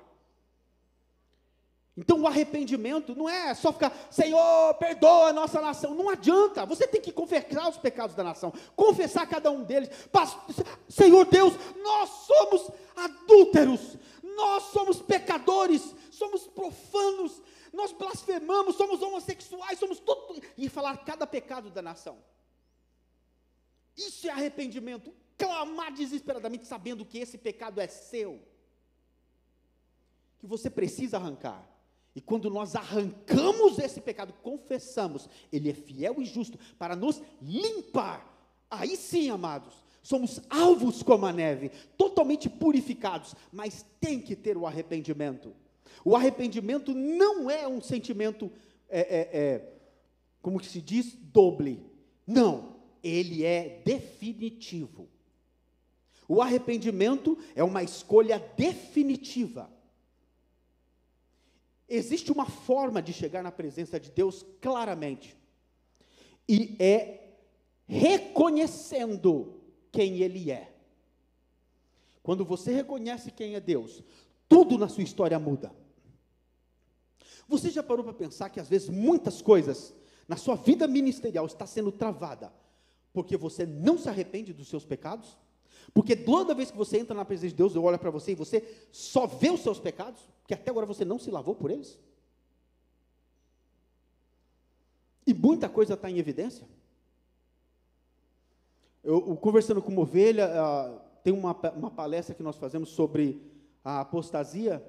Então o arrependimento não é só ficar, Senhor, perdoa a nossa nação, não adianta, você tem que confessar os pecados da nação, confessar cada um deles. Senhor Deus, nós somos adúlteros, nós somos pecadores, somos profanos, nós blasfemamos, somos homossexuais, somos tudo, e falar cada pecado da nação. Isso é arrependimento, clamar desesperadamente, sabendo que esse pecado é seu, que você precisa arrancar. E quando nós arrancamos esse pecado, confessamos, Ele é fiel e justo para nos limpar. Aí sim, amados, somos alvos como a neve, totalmente purificados, mas tem que ter o arrependimento. O arrependimento não é um sentimento, como que se diz, doble. Não, ele é definitivo. O arrependimento é uma escolha definitiva. Existe uma forma de chegar na presença de Deus claramente, e é reconhecendo quem Ele é. Quando você reconhece quem é Deus, tudo na sua história muda. Você já parou para pensar que às vezes muitas coisas na sua vida ministerial está sendo travada, porque você não se arrepende dos seus pecados? Porque toda vez que você entra na presença de Deus, eu olho para você e você só vê os seus pecados, que até agora você não se lavou por eles? E muita coisa está em evidência. Eu conversando com uma ovelha, tem uma palestra que nós fazemos sobre a apostasia,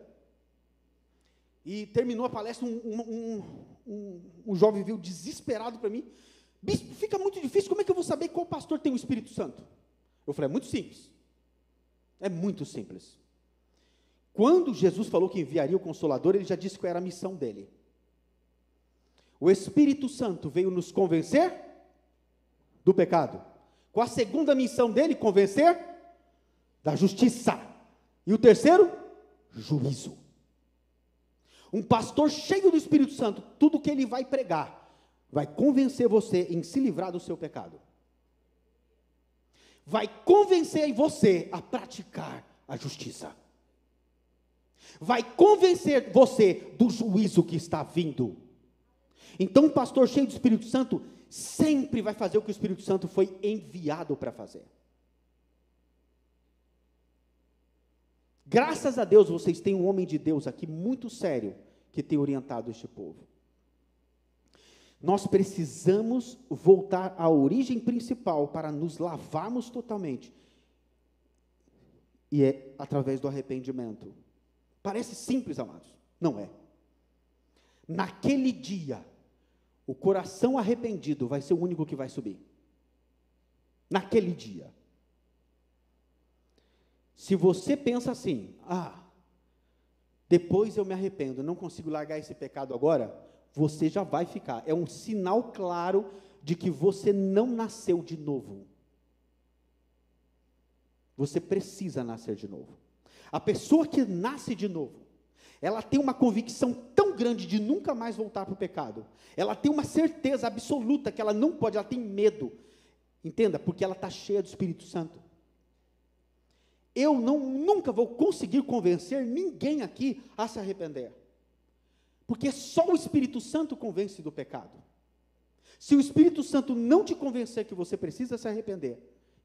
e terminou a palestra, um jovem veio desesperado para mim, bispo, fica muito difícil, como é que eu vou saber qual pastor tem o Espírito Santo? Eu falei, é muito simples, quando Jesus falou que enviaria o Consolador, ele já disse qual era a missão dele. O Espírito Santo veio nos convencer do pecado. Qual a segunda missão dele? Convencer da justiça. E o terceiro? Juízo. Um pastor cheio do Espírito Santo, tudo que ele vai pregar, vai convencer você em se livrar do seu pecado. Vai convencer você a praticar a justiça. Vai convencer você do juízo que está vindo. Então, um pastor cheio do Espírito Santo sempre vai fazer o que o Espírito Santo foi enviado para fazer. Graças a Deus, vocês têm um homem de Deus aqui muito sério, que tem orientado este povo. Nós precisamos voltar à origem principal para nos lavarmos totalmente. E é através do arrependimento. Parece simples, amados. Não é. Naquele dia, o coração arrependido vai ser o único que vai subir. Naquele dia. Se você pensa assim, depois eu me arrependo, não consigo largar esse pecado agora, você já vai ficar. É um sinal claro de que você não nasceu de novo. Você precisa nascer de novo. A pessoa que nasce de novo, ela tem uma convicção tão grande de nunca mais voltar para o pecado. Ela tem uma certeza absoluta que ela não pode, ela tem medo. Entenda, porque ela está cheia do Espírito Santo. Eu nunca vou conseguir convencer ninguém aqui a se arrepender. Porque só o Espírito Santo convence do pecado. Se o Espírito Santo não te convencer que você precisa se arrepender,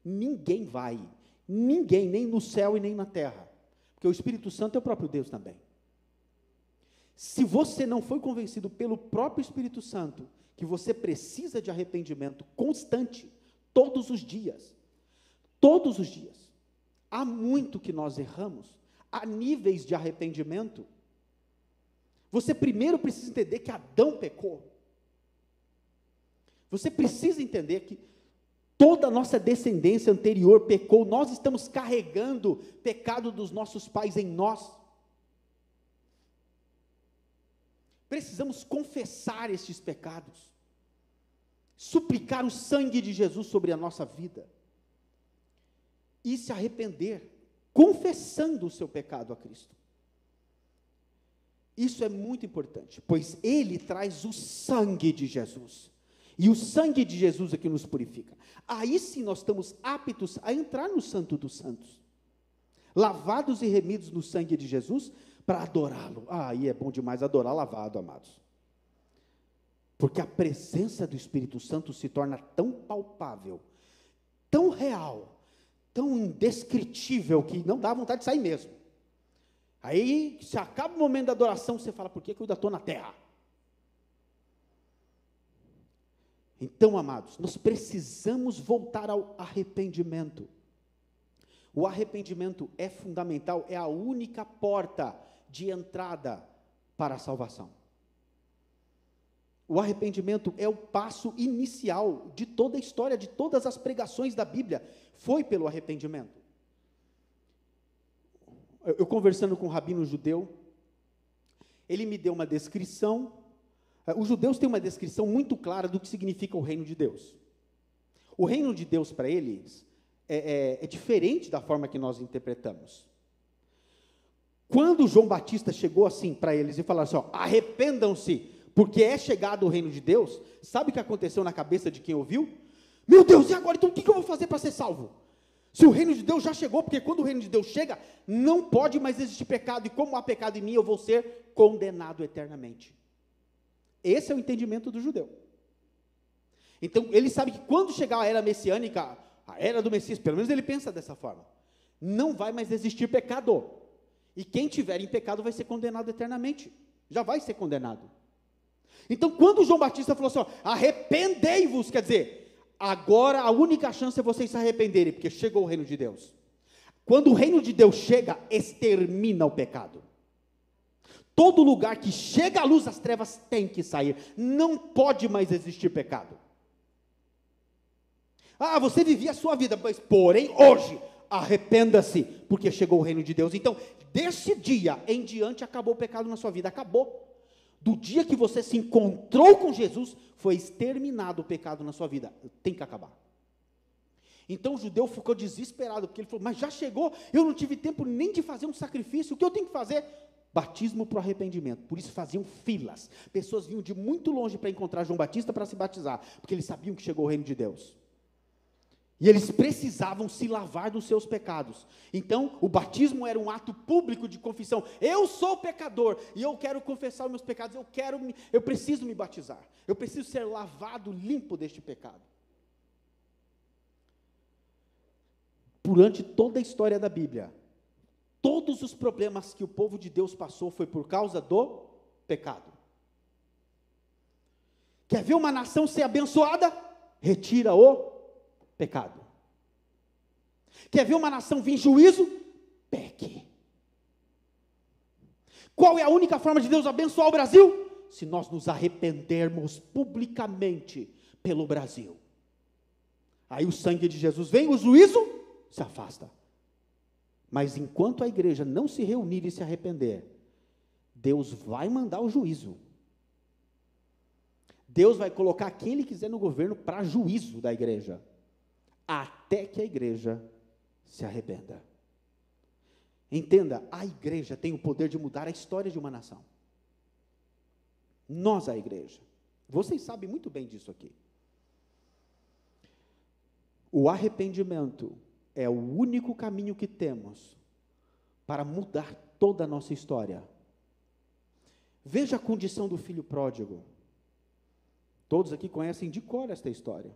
ninguém vai. Ninguém, nem no céu e nem na terra. Porque o Espírito Santo é o próprio Deus também. Se você não foi convencido pelo próprio Espírito Santo que você precisa de arrependimento constante, todos os dias, há muito que nós erramos, há níveis de arrependimento. Você primeiro precisa entender que Adão pecou. Você precisa entender que toda a nossa descendência anterior pecou, nós estamos carregando o pecado dos nossos pais em nós. Precisamos confessar estes pecados, suplicar o sangue de Jesus sobre a nossa vida, e se arrepender, confessando o seu pecado a Cristo. Isso é muito importante, pois Ele traz o sangue de Jesus, e o sangue de Jesus é que nos purifica. Aí sim nós estamos aptos a entrar no Santo dos Santos, lavados e remidos no sangue de Jesus, para adorá-lo. Aí é bom demais adorar lavado, amados. Porque a presença do Espírito Santo se torna tão palpável, tão real, tão indescritível, que não dá vontade de sair mesmo. Aí, se acaba o momento da adoração, você fala, por que eu ainda estou na terra? Então, amados, nós precisamos voltar ao arrependimento. O arrependimento é fundamental, é a única porta de entrada para a salvação. O arrependimento é o passo inicial de toda a história, de todas as pregações da Bíblia, foi pelo arrependimento. Eu conversando com um rabino judeu, ele me deu uma descrição. Os judeus têm uma descrição muito clara do que significa o reino de Deus. O reino de Deus para eles é diferente da forma que nós interpretamos. Quando João Batista chegou assim para eles e falou assim, arrependam-se, porque é chegado o reino de Deus, sabe o que aconteceu na cabeça de quem ouviu? Meu Deus, e agora? Então o que eu vou fazer para ser salvo? Se o reino de Deus já chegou, porque quando o reino de Deus chega, não pode mais existir pecado, e como há pecado em mim, eu vou ser condenado eternamente. Esse é o entendimento do judeu. Então, ele sabe que quando chegar a era messiânica, a era do Messias, pelo menos ele pensa dessa forma, não vai mais existir pecado, e quem tiver em pecado vai ser condenado eternamente, já vai ser condenado. Então, quando João Batista falou assim, arrependei-vos, quer dizer, agora a única chance é vocês se arrependerem, porque chegou o reino de Deus. Quando o reino de Deus chega, extermina o pecado. Todo lugar que chega à luz das trevas tem que sair, não pode mais existir pecado. Você vivia a sua vida, mas porém hoje, arrependa-se, porque chegou o reino de Deus. Então, desse dia em diante, acabou o pecado na sua vida, acabou. Do dia que você se encontrou com Jesus, foi exterminado o pecado na sua vida, tem que acabar. Então o judeu ficou desesperado, porque ele falou, mas já chegou, eu não tive tempo nem de fazer um sacrifício, o que eu tenho que fazer? Batismo para o arrependimento. Por isso faziam filas, pessoas vinham de muito longe para encontrar João Batista para se batizar, porque eles sabiam que chegou o reino de Deus. E eles precisavam se lavar dos seus pecados. Então, o batismo era um ato público de confissão. Eu sou pecador e eu quero confessar os meus pecados. Eu preciso me batizar. Eu preciso ser lavado, limpo deste pecado. Durante toda a história da Bíblia, todos os problemas que o povo de Deus passou foi por causa do pecado. Quer ver uma nação ser abençoada? Retira o pecado. Quer ver uma nação vir juízo? Peque. Qual é a única forma de Deus abençoar o Brasil? Se nós nos arrependermos publicamente pelo Brasil. Aí o sangue de Jesus vem, o juízo se afasta. Mas enquanto a igreja não se reunir e se arrepender, Deus vai mandar o juízo. Deus vai colocar quem Ele quiser no governo para juízo da igreja, até que a igreja se arrependa. Entenda, a igreja tem o poder de mudar a história de uma nação. Nós, a igreja. Vocês sabem muito bem disso aqui. O arrependimento é o único caminho que temos para mudar toda a nossa história. Veja a condição do filho pródigo. Todos aqui conhecem de cor esta história.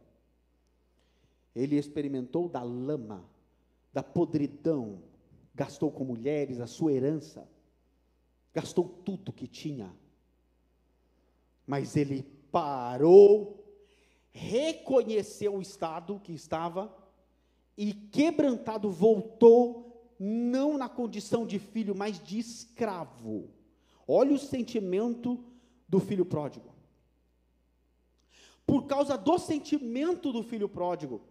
Ele experimentou da lama, da podridão, gastou com mulheres a sua herança, gastou tudo que tinha. Mas ele parou, reconheceu o estado que estava e, quebrantado, voltou, não na condição de filho, mas de escravo. Olha o sentimento do filho pródigo. Por causa do sentimento do filho pródigo,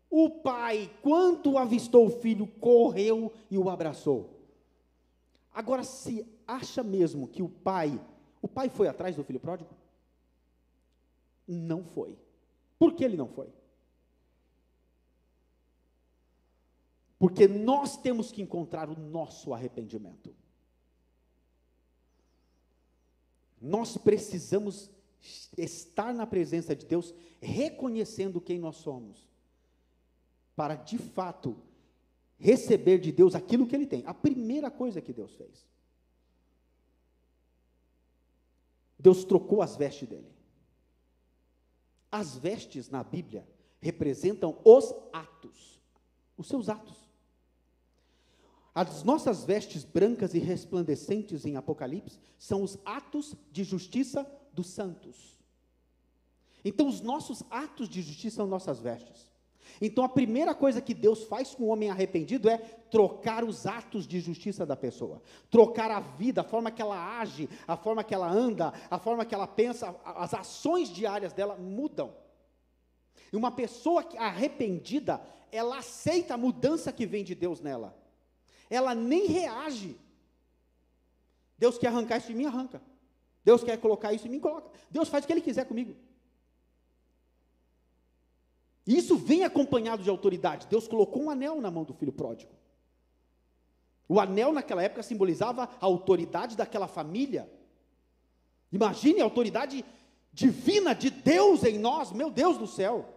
o pai, quando avistou o filho, correu e o abraçou. Agora, se acha mesmo que o pai foi atrás do filho pródigo? Não foi. Por que ele não foi? Porque nós temos que encontrar o nosso arrependimento. Nós precisamos estar na presença de Deus, reconhecendo quem nós somos, para de fato receber de Deus aquilo que Ele tem. A primeira coisa que Deus fez, Deus trocou as vestes dele. As vestes na Bíblia representam os atos, os seus atos. As nossas vestes brancas e resplandecentes em Apocalipse são os atos de justiça dos santos. Então, os nossos atos de justiça são nossas vestes. Então, a primeira coisa que Deus faz com o homem arrependido é trocar os atos de justiça da pessoa, trocar a vida, a forma que ela age, a forma que ela anda, a forma que ela pensa, as ações diárias dela mudam. E uma pessoa arrependida, ela aceita a mudança que vem de Deus nela. Ela nem reage. Deus quer arrancar isso de mim, arranca. Deus quer colocar isso em mim, coloca. Deus faz o que Ele quiser comigo. E isso vem acompanhado de autoridade. Deus colocou um anel na mão do filho pródigo. O anel naquela época simbolizava a autoridade daquela família. Imagine a autoridade divina de Deus em nós, meu Deus do céu.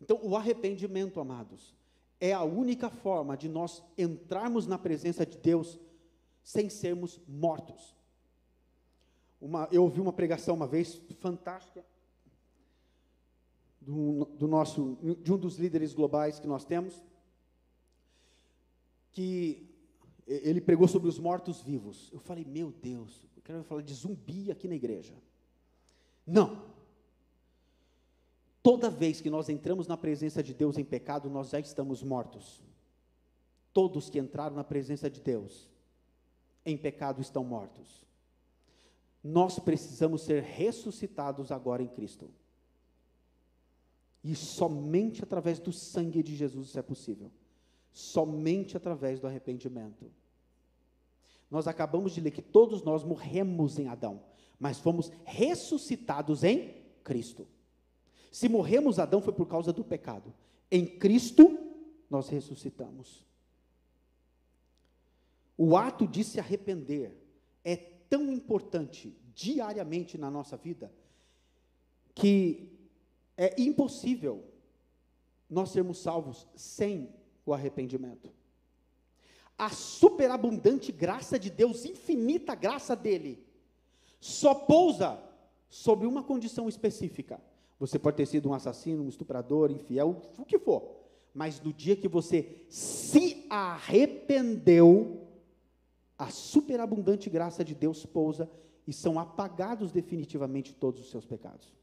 Então, o arrependimento, amados, é a única forma de nós entrarmos na presença de Deus sem sermos mortos. Eu ouvi uma pregação uma vez, fantástica, de um dos líderes globais que nós temos, que ele pregou sobre os mortos-vivos. Eu falei, meu Deus, eu quero falar de zumbi aqui na igreja. Não. Toda vez que nós entramos na presença de Deus em pecado, nós já estamos mortos. Todos que entraram na presença de Deus em pecado estão mortos. Nós precisamos ser ressuscitados agora em Cristo. E somente através do sangue de Jesus isso é possível. Somente através do arrependimento. Nós acabamos de ler que todos nós morremos em Adão, mas fomos ressuscitados em Cristo. Se morremos Adão foi por causa do pecado. Em Cristo nós ressuscitamos. O ato de se arrepender é tão importante diariamente na nossa vida, que é impossível nós sermos salvos sem o arrependimento. A superabundante graça de Deus, infinita graça dele, só pousa sobre uma condição específica. Você pode ter sido um assassino, um estuprador, infiel, o que for, mas no dia que você se arrependeu, a superabundante graça de Deus pousa e são apagados definitivamente todos os seus pecados.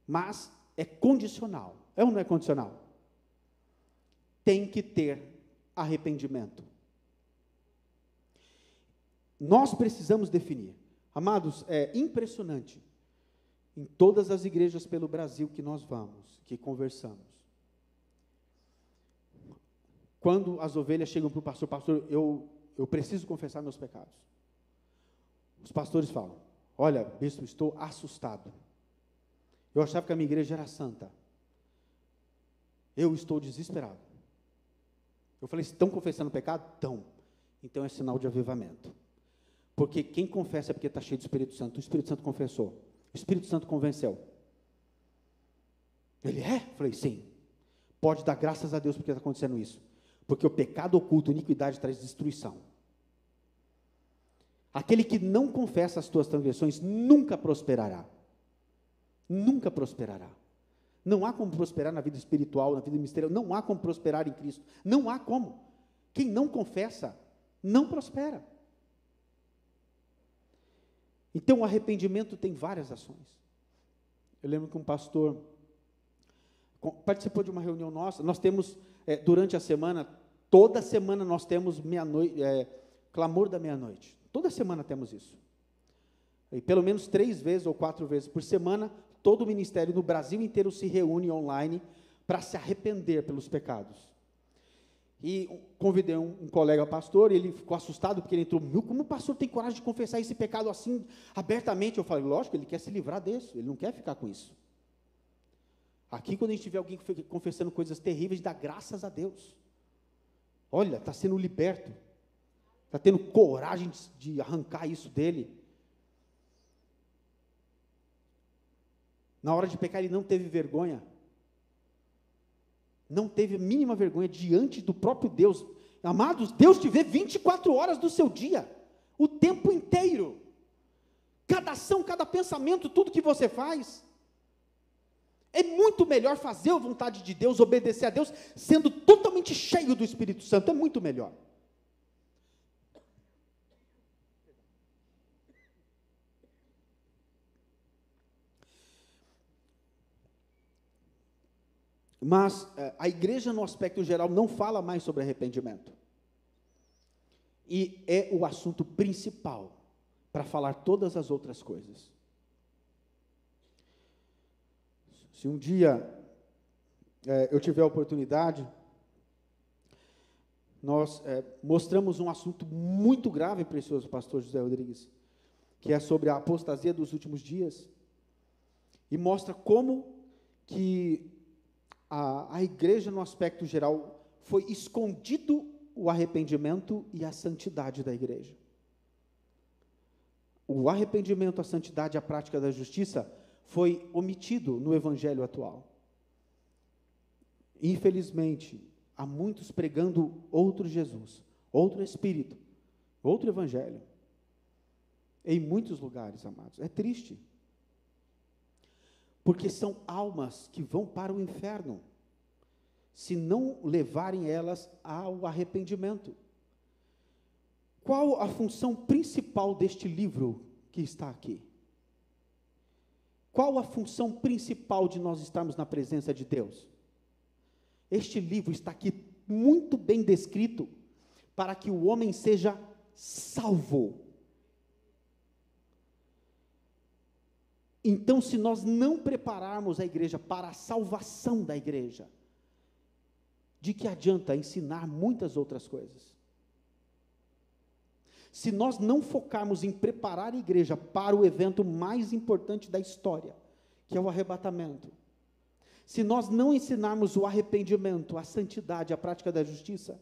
Mas é condicional. É ou não é condicional? Tem que ter arrependimento. Nós precisamos definir. Amados, é impressionante. Em todas as igrejas pelo Brasil que nós vamos, que conversamos, quando as ovelhas chegam para o pastor, pastor, eu preciso confessar meus pecados. Os pastores falam, olha, bispo, estou assustado. Eu achava que a minha igreja era santa. Eu estou desesperado. Eu falei, estão confessando pecado? Estão. Então é sinal de avivamento. Porque quem confessa é porque está cheio do Espírito Santo. O Espírito Santo confessou. O Espírito Santo convenceu. Ele é? Eu falei, sim. Pode dar graças a Deus porque está acontecendo isso. Porque o pecado oculto, a iniquidade traz destruição. Aquele que não confessa as tuas transgressões nunca prosperará. Nunca prosperará. Não há como prosperar na vida espiritual, na vida ministerial. Não há como prosperar em Cristo. Não há como. Quem não confessa, não prospera. Então, o arrependimento tem várias ações. Eu lembro que um pastor participou de uma reunião nossa. Nós temos, durante a semana, toda semana nós temos meia-noite, clamor da meia-noite. Toda semana temos isso. E pelo menos 3 vezes ou 4 vezes por semana, todo o ministério no Brasil inteiro se reúne online para se arrepender pelos pecados. E convidei um colega pastor, e ele ficou assustado, porque ele entrou, como o pastor tem coragem de confessar esse pecado assim, abertamente? Eu falei, lógico, ele quer se livrar disso, ele não quer ficar com isso. Aqui, quando a gente tiver alguém confessando coisas terríveis, dá graças a Deus. Olha, está sendo liberto, está tendo coragem de arrancar isso dele. Na hora de pecar, ele não teve vergonha. Não teve a mínima vergonha diante do próprio Deus. Amados, Deus te vê 24 horas do seu dia, o tempo inteiro. Cada ação, cada pensamento, tudo que você faz. É muito melhor fazer a vontade de Deus, obedecer a Deus, sendo totalmente cheio do Espírito Santo. É muito melhor. Mas a igreja, no aspecto geral, não fala mais sobre arrependimento. E é o assunto principal para falar todas as outras coisas. Se um dia eu tiver a oportunidade, nós mostramos um assunto muito grave, precioso pastor José Rodrigues, que é sobre a apostasia dos últimos dias, e mostra como que a igreja, no aspecto geral, foi escondido o arrependimento e a santidade da igreja. O arrependimento, a santidade e a prática da justiça foi omitido no evangelho atual. Infelizmente, há muitos pregando outro Jesus, outro Espírito, outro evangelho, em muitos lugares, amados. É triste. Porque são almas que vão para o inferno, se não levarem elas ao arrependimento. Qual a função principal deste livro que está aqui? Qual a função principal de nós estarmos na presença de Deus? Este livro está aqui muito bem descrito para que o homem seja salvo. Então, se nós não prepararmos a igreja para a salvação da igreja, de que adianta ensinar muitas outras coisas? Se nós não focarmos em preparar a igreja para o evento mais importante da história, que é o arrebatamento, se nós não ensinarmos o arrependimento, a santidade, a prática da justiça,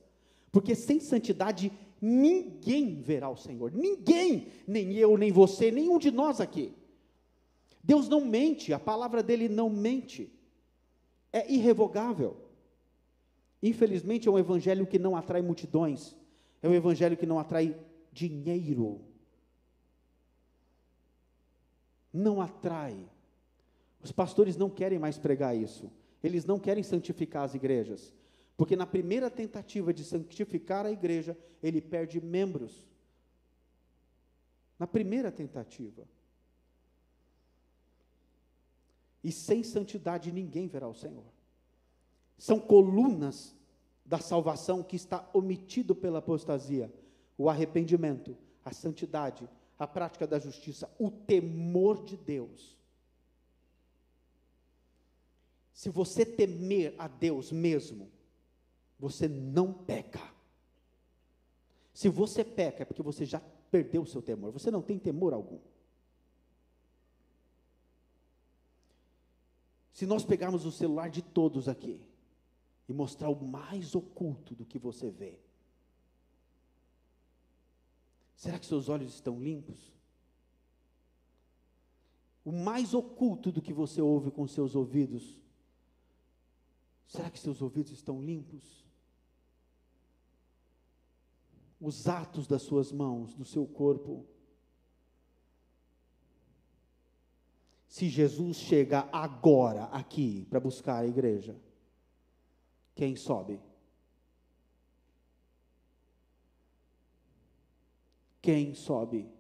porque sem santidade ninguém verá o Senhor, ninguém, nem eu, nem você, nenhum de nós aqui. Deus não mente, a palavra dele não mente, é irrevogável. Infelizmente é um evangelho que não atrai multidões, é um evangelho que não atrai dinheiro, não atrai. Os pastores não querem mais pregar isso, eles não querem santificar as igrejas, porque na primeira tentativa de santificar a igreja, ele perde membros. na primeira tentativa. E sem santidade ninguém verá o Senhor. São colunas da salvação que está omitido pela apostasia: o arrependimento, a santidade, a prática da justiça, o temor de Deus. Se você temer a Deus mesmo, você não peca. Se você peca, é porque você já perdeu o seu temor. Você não tem temor algum. Se nós pegarmos o celular de todos aqui e mostrar o mais oculto do que você vê, será que seus olhos estão limpos? O mais oculto do que você ouve com seus ouvidos, será que seus ouvidos estão limpos? Os atos das suas mãos, do seu corpo. Se Jesus chega agora aqui para buscar a igreja, quem sobe? Quem sobe?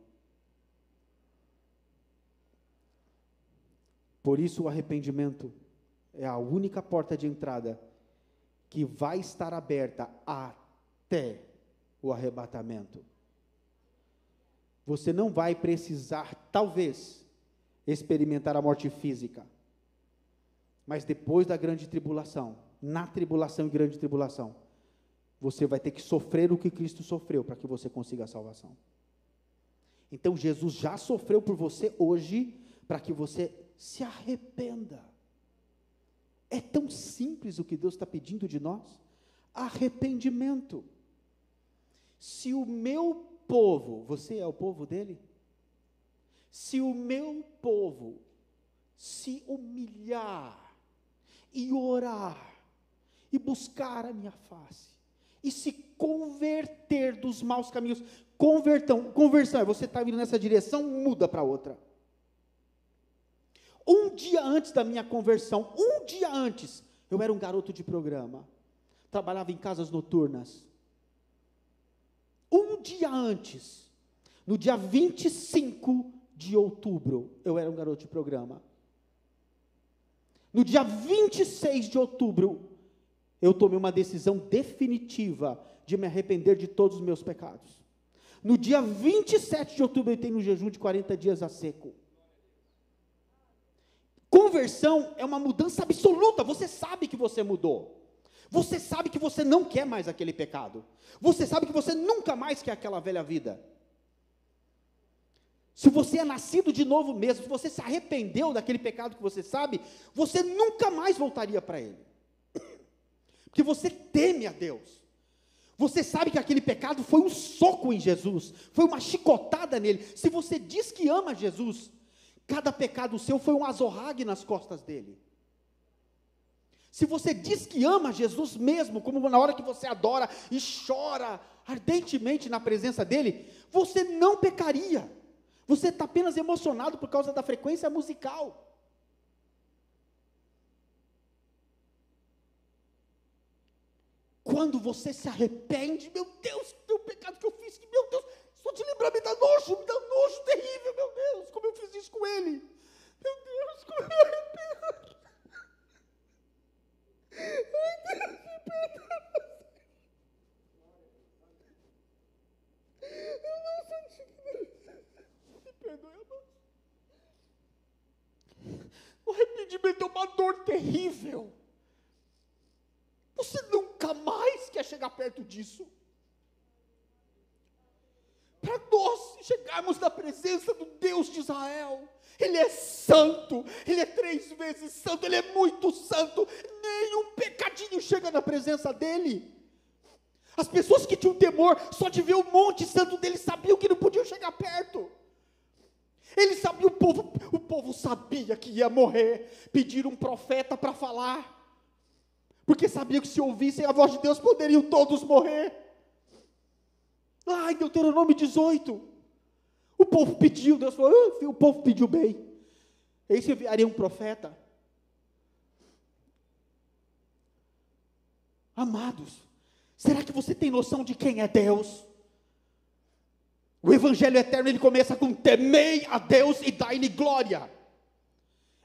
Por isso o arrependimento é a única porta de entrada que vai estar aberta até o arrebatamento. Você não vai precisar, talvez, experimentar a morte física, mas depois da grande tribulação, na tribulação e grande tribulação, você vai ter que sofrer o que Cristo sofreu para que você consiga a salvação. Então Jesus já sofreu por você hoje, para que você se arrependa. É tão simples o que Deus está pedindo de nós: arrependimento. Se o meu povo, você é o povo dele? Se o meu povo se humilhar e orar e buscar a minha face e se converter dos maus caminhos, conversão é você está vindo nessa direção, muda para outra. Um dia antes da minha conversão, eu era um garoto de programa, trabalhava em casas noturnas. Um dia antes, no dia 25 de outubro, eu era um garoto de programa. No dia 26 de outubro, eu tomei uma decisão definitiva de me arrepender de todos os meus pecados. No dia 27 de outubro, eu entrei no jejum de 40 dias a seco. Conversão é uma mudança absoluta. Você sabe que você mudou. Você sabe que você não quer mais aquele pecado. Você sabe que você nunca mais quer aquela velha vida. Se você é nascido de novo mesmo, se você se arrependeu daquele pecado que você sabe, você nunca mais voltaria para ele. Porque você teme a Deus. Você sabe que aquele pecado foi um soco em Jesus, foi uma chicotada nele. Se você diz que ama Jesus, cada pecado seu foi um azorrague nas costas dele. Se você diz que ama Jesus mesmo, como na hora que você adora e chora ardentemente na presença dele, você não pecaria. Você está apenas emocionado por causa da frequência musical. Quando você se arrepende, meu Deus, o pecado que eu fiz, meu Deus, só de lembrar me dá nojo terrível, meu Deus, como eu fiz isso com ele. Meu Deus, como eu me arrependo. Ai, Deus, me perdoa. Me perdoe, irmão. O arrependimento é uma dor terrível. Você nunca mais quer chegar perto disso. Para nós chegarmos na presença do Deus de Israel, Ele é santo, Ele é 3 vezes santo, Ele é muito santo, nenhum pecadinho chega na presença dEle. As pessoas que tinham temor, só de ver o monte santo dEle, sabiam que não podiam chegar perto. Ele sabia, o povo sabia que ia morrer, pediram um profeta para falar, porque sabiam que se ouvissem a voz de Deus, poderiam todos morrer. Ai, Deuteronômio 18, o povo pediu, Deus falou, o povo pediu bem, aí você enviaria um profeta. Amados, será que você tem noção de quem é Deus? O evangelho eterno, ele começa com: temei a Deus e dai-lhe glória.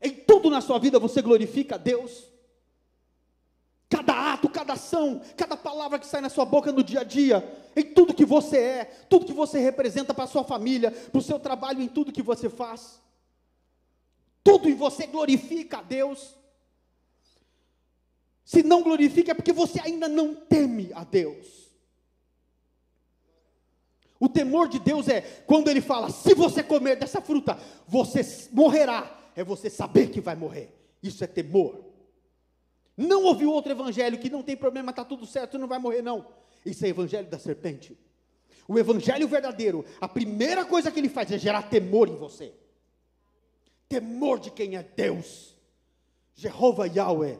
Em tudo na sua vida você glorifica a Deus. Cada ato, cada ação, cada palavra que sai na sua boca no dia a dia, em tudo que você é, tudo que você representa para a sua família, para o seu trabalho, em tudo que você faz. Tudo em você glorifica a Deus. Se não glorifica é porque você ainda não teme a Deus. O temor de Deus é quando Ele fala: se você comer dessa fruta, você morrerá. É você saber que vai morrer. Isso é temor. Não ouviu outro evangelho que não tem problema, está tudo certo, não vai morrer não. Isso é evangelho da serpente. O evangelho verdadeiro, a primeira coisa que ele faz é gerar temor em você. Temor de quem é Deus. Jeová Yahweh,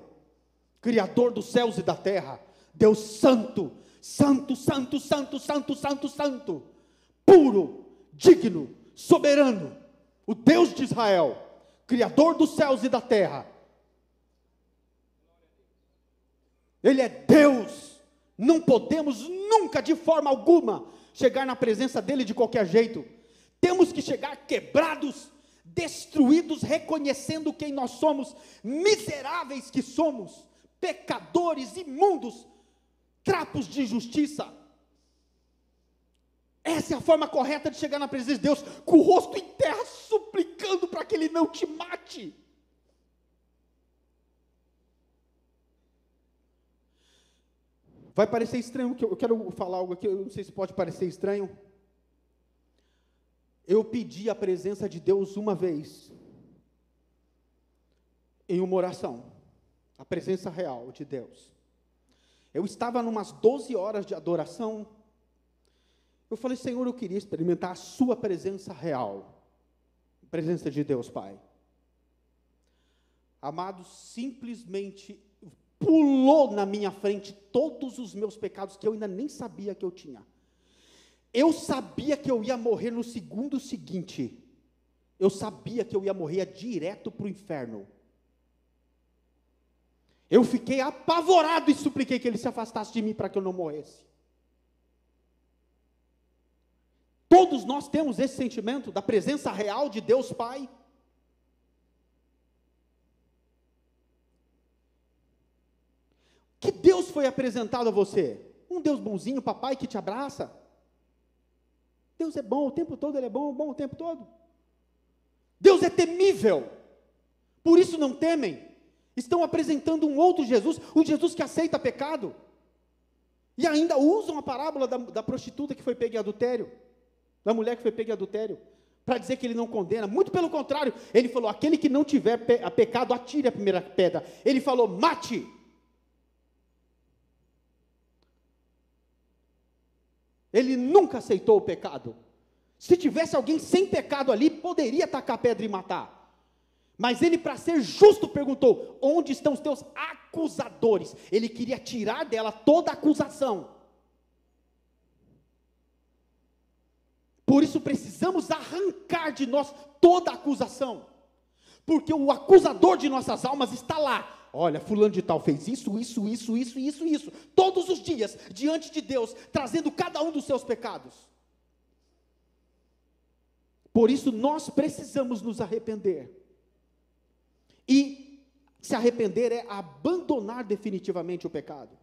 Criador dos céus e da terra, Deus santo, santo, santo, santo, santo, santo, santo, puro, digno, soberano, o Deus de Israel, Criador dos céus e da terra. Ele é Deus. Não podemos nunca, de forma alguma, chegar na presença dele de qualquer jeito. Temos que chegar quebrados, destruídos, reconhecendo quem nós somos, miseráveis que somos, pecadores, imundos, trapos de justiça. Essa é a forma correta de chegar na presença de Deus, com o rosto em terra, suplicando para que Ele não te mate. Vai parecer estranho, eu quero falar algo aqui, eu não sei se pode parecer estranho. Eu pedi a presença de Deus uma vez, em uma oração, a presença real de Deus. Eu estava numas 12 horas de adoração, eu falei: Senhor, eu queria experimentar a sua presença real, a presença de Deus Pai. Amado, simplesmente pulou na minha frente todos os meus pecados, que eu ainda nem sabia que eu tinha. Eu sabia que eu ia morrer no segundo seguinte, eu sabia que eu ia morrer direto para o inferno. Eu fiquei apavorado e supliquei que Ele se afastasse de mim para que eu não morresse. Todos nós temos esse sentimento da presença real de Deus Pai. Que Deus foi apresentado a você? Um Deus bonzinho, papai que te abraça? Deus é bom o tempo todo, Ele é bom o tempo todo. Deus é temível, por isso não temem. Estão apresentando um outro Jesus, um Jesus que aceita pecado. E ainda usam a parábola da prostituta que foi pega em adultério, da mulher que foi pega em adultério, para dizer que Ele não condena. Muito pelo contrário, Ele falou: aquele que não tiver pecado, atire a primeira pedra. Ele falou: mate. Ele nunca aceitou o pecado. Se tivesse alguém sem pecado ali, poderia tacar a pedra e matar. Mas Ele, para ser justo, perguntou: onde estão os teus acusadores? Ele queria tirar dela toda a acusação. Por isso precisamos arrancar de nós toda a acusação, porque o acusador de nossas almas está lá. Olha, fulano de tal fez isso, todos os dias, diante de Deus, trazendo cada um dos seus pecados. Por isso nós precisamos nos arrepender. E se arrepender é abandonar definitivamente o pecado.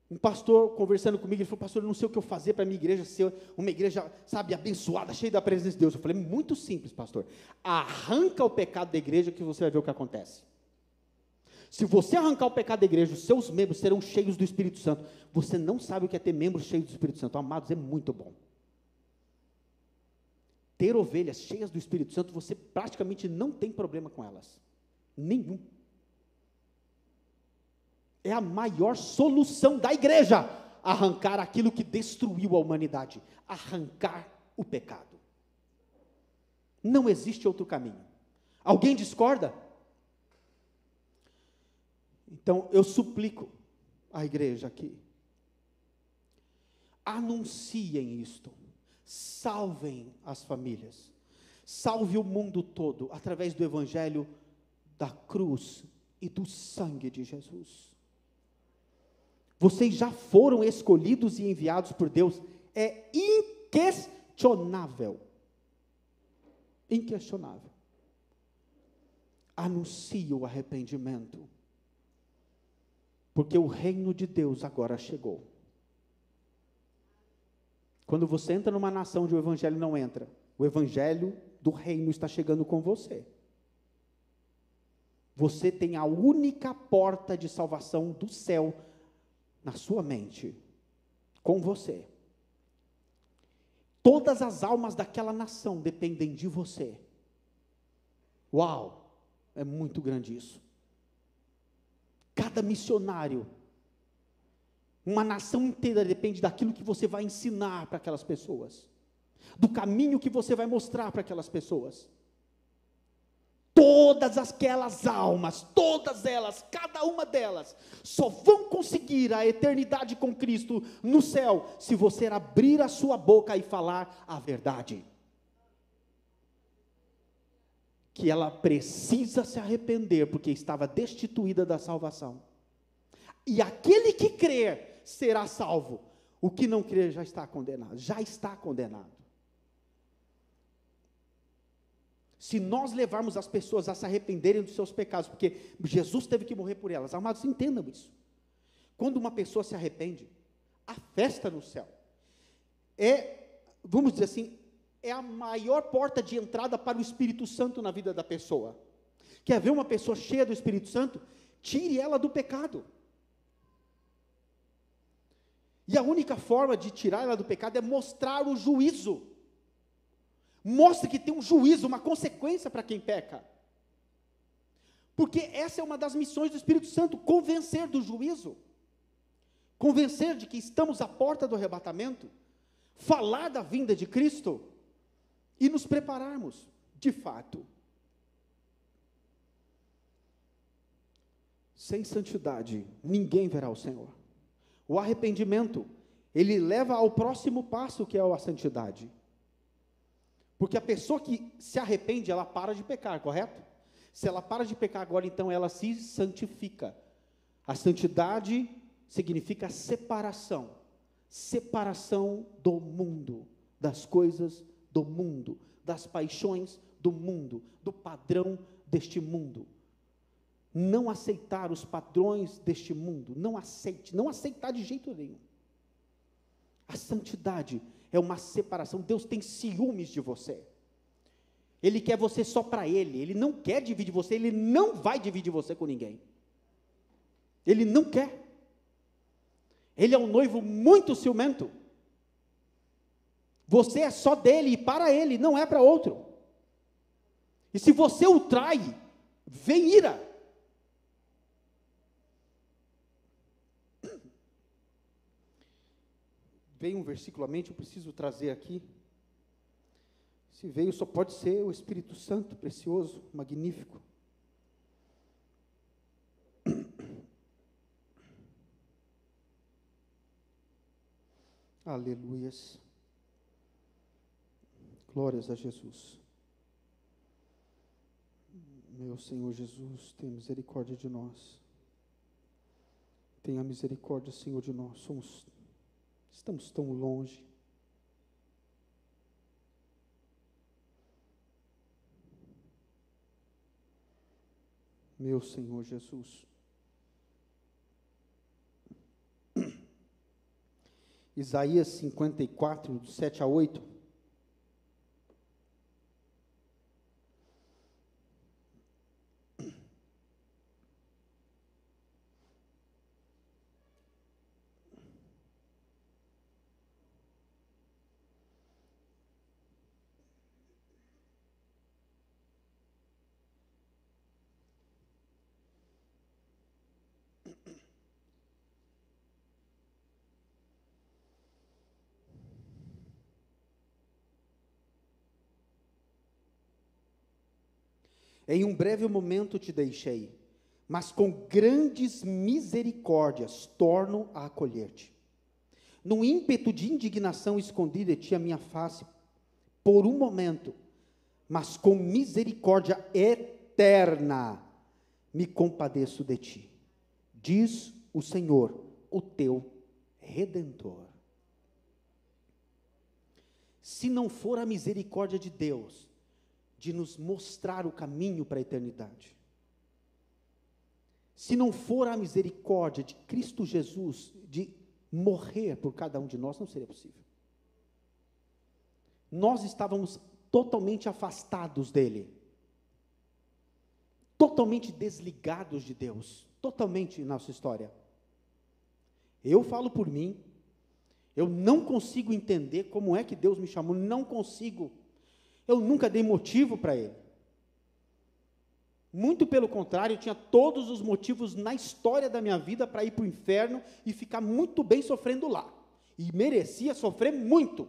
Um pastor conversando comigo, ele falou: pastor, eu não sei o que eu fazer para a minha igreja ser uma igreja, sabe, abençoada, cheia da presença de Deus. Eu falei: muito simples, pastor. Arranca o pecado da igreja que você vai ver o que acontece. Se você arrancar o pecado da igreja, os seus membros serão cheios do Espírito Santo. Você não sabe o que é ter membros cheios do Espírito Santo. Amados, é muito bom. Ter ovelhas cheias do Espírito Santo, você praticamente não tem problema com elas. Nenhum. É a maior solução da igreja, arrancar aquilo que destruiu a humanidade, arrancar o pecado. Não existe outro caminho. Alguém discorda? Então, eu suplico à igreja aqui, anunciem isto, salvem as famílias, salve o mundo todo, através do evangelho da cruz e do sangue de Jesus. Vocês já foram escolhidos e enviados por Deus, é inquestionável. Inquestionável. Anuncie o arrependimento, porque o reino de Deus agora chegou. Quando você entra numa nação onde o evangelho não entra, o evangelho do reino está chegando com você. Você tem a única porta de salvação do céu na sua mente, com você. Todas as almas daquela nação dependem de você. Uau, é muito grande isso. Cada missionário, uma nação inteira depende daquilo que você vai ensinar para aquelas pessoas, do caminho que você vai mostrar para aquelas pessoas. Todas aquelas almas, todas elas, cada uma delas, só vão conseguir a eternidade com Cristo no céu, se você abrir a sua boca e falar a verdade. Que ela precisa se arrepender, porque estava destituída da salvação. E aquele que crer será salvo. O que não crer já está condenado. Já está condenado. Se nós levarmos as pessoas a se arrependerem dos seus pecados, porque Jesus teve que morrer por elas, amados, entendam isso. Quando uma pessoa se arrepende, a festa no céu vamos dizer assim, é a maior porta de entrada para o Espírito Santo na vida da pessoa. Quer ver uma pessoa cheia do Espírito Santo? Tire ela do pecado. E a única forma de tirar ela do pecado é mostrar o juízo. Mostre que tem um juízo, uma consequência para quem peca. Porque essa é uma das missões do Espírito Santo, convencer do juízo. Convencer de que estamos à porta do arrebatamento, falar da vinda de Cristo e nos prepararmos, de fato. Sem santidade, ninguém verá o Senhor. O arrependimento, ele leva ao próximo passo, que é a santidade. Porque a pessoa que se arrepende, ela para de pecar, correto? Se ela para de pecar agora, então ela se santifica. A santidade significa separação. Separação do mundo, das coisas do mundo, das paixões do mundo, do padrão deste mundo. Não aceitar os padrões deste mundo, não aceitar de jeito nenhum. A santidade é uma separação. Deus tem ciúmes de você. Ele quer você só para Ele. Ele não quer dividir você. Ele não vai dividir você com ninguém. Ele não quer. Ele é um noivo muito ciumento. Você é só dele e para ele, não é para outro. E se você o trai, vem ira. Veio um versículo à mente, eu preciso trazer aqui. Se veio, só pode ser o Espírito Santo, precioso, magnífico. Aleluias. Glórias a Jesus. Meu Senhor Jesus, tenha misericórdia de nós. Tenha misericórdia, Senhor, de nós. Estamos tão longe. Meu Senhor Jesus. Isaías 54, do 7 a 8. Em um breve momento te deixei, mas com grandes misericórdias torno a acolher-te. Num ímpeto de indignação escondi de ti a minha face por um momento, mas com misericórdia eterna me compadeço de ti, diz o Senhor, o teu Redentor. se não for a misericórdia de Deus, de nos mostrar o caminho para a eternidade, se não for a misericórdia de Cristo Jesus, de morrer por cada um de nós, não seria possível. Nós estávamos totalmente afastados dele, totalmente desligados de Deus, totalmente em nossa história. Eu falo por mim, eu não consigo entender como é que Deus me chamou, não consigo. Eu nunca dei motivo para ele. Muito pelo contrário, eu tinha todos os motivos na história da minha vida para ir para o inferno e ficar muito bem sofrendo lá. E merecia sofrer muito.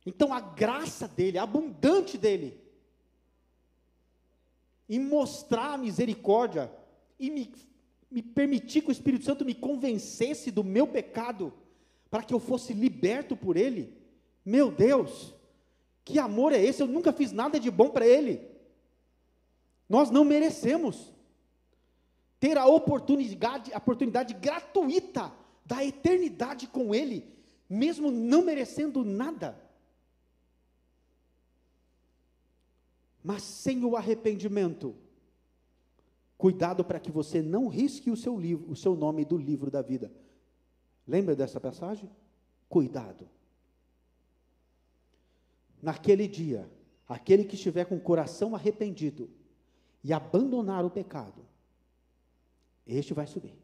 Então a graça dele, a abundante dele, em mostrar a misericórdia e me permitir que o Espírito Santo me convencesse do meu pecado, para que eu fosse liberto por ele. Meu Deus, que amor é esse? Eu nunca fiz nada de bom para ele. Nós não merecemos ter a oportunidade gratuita da eternidade com ele, mesmo não merecendo nada. Mas sem o arrependimento, cuidado para que você não risque o seu nome do livro da vida. Lembra dessa passagem? Cuidado. Naquele dia, aquele que estiver com o coração arrependido e abandonar o pecado, este vai subir.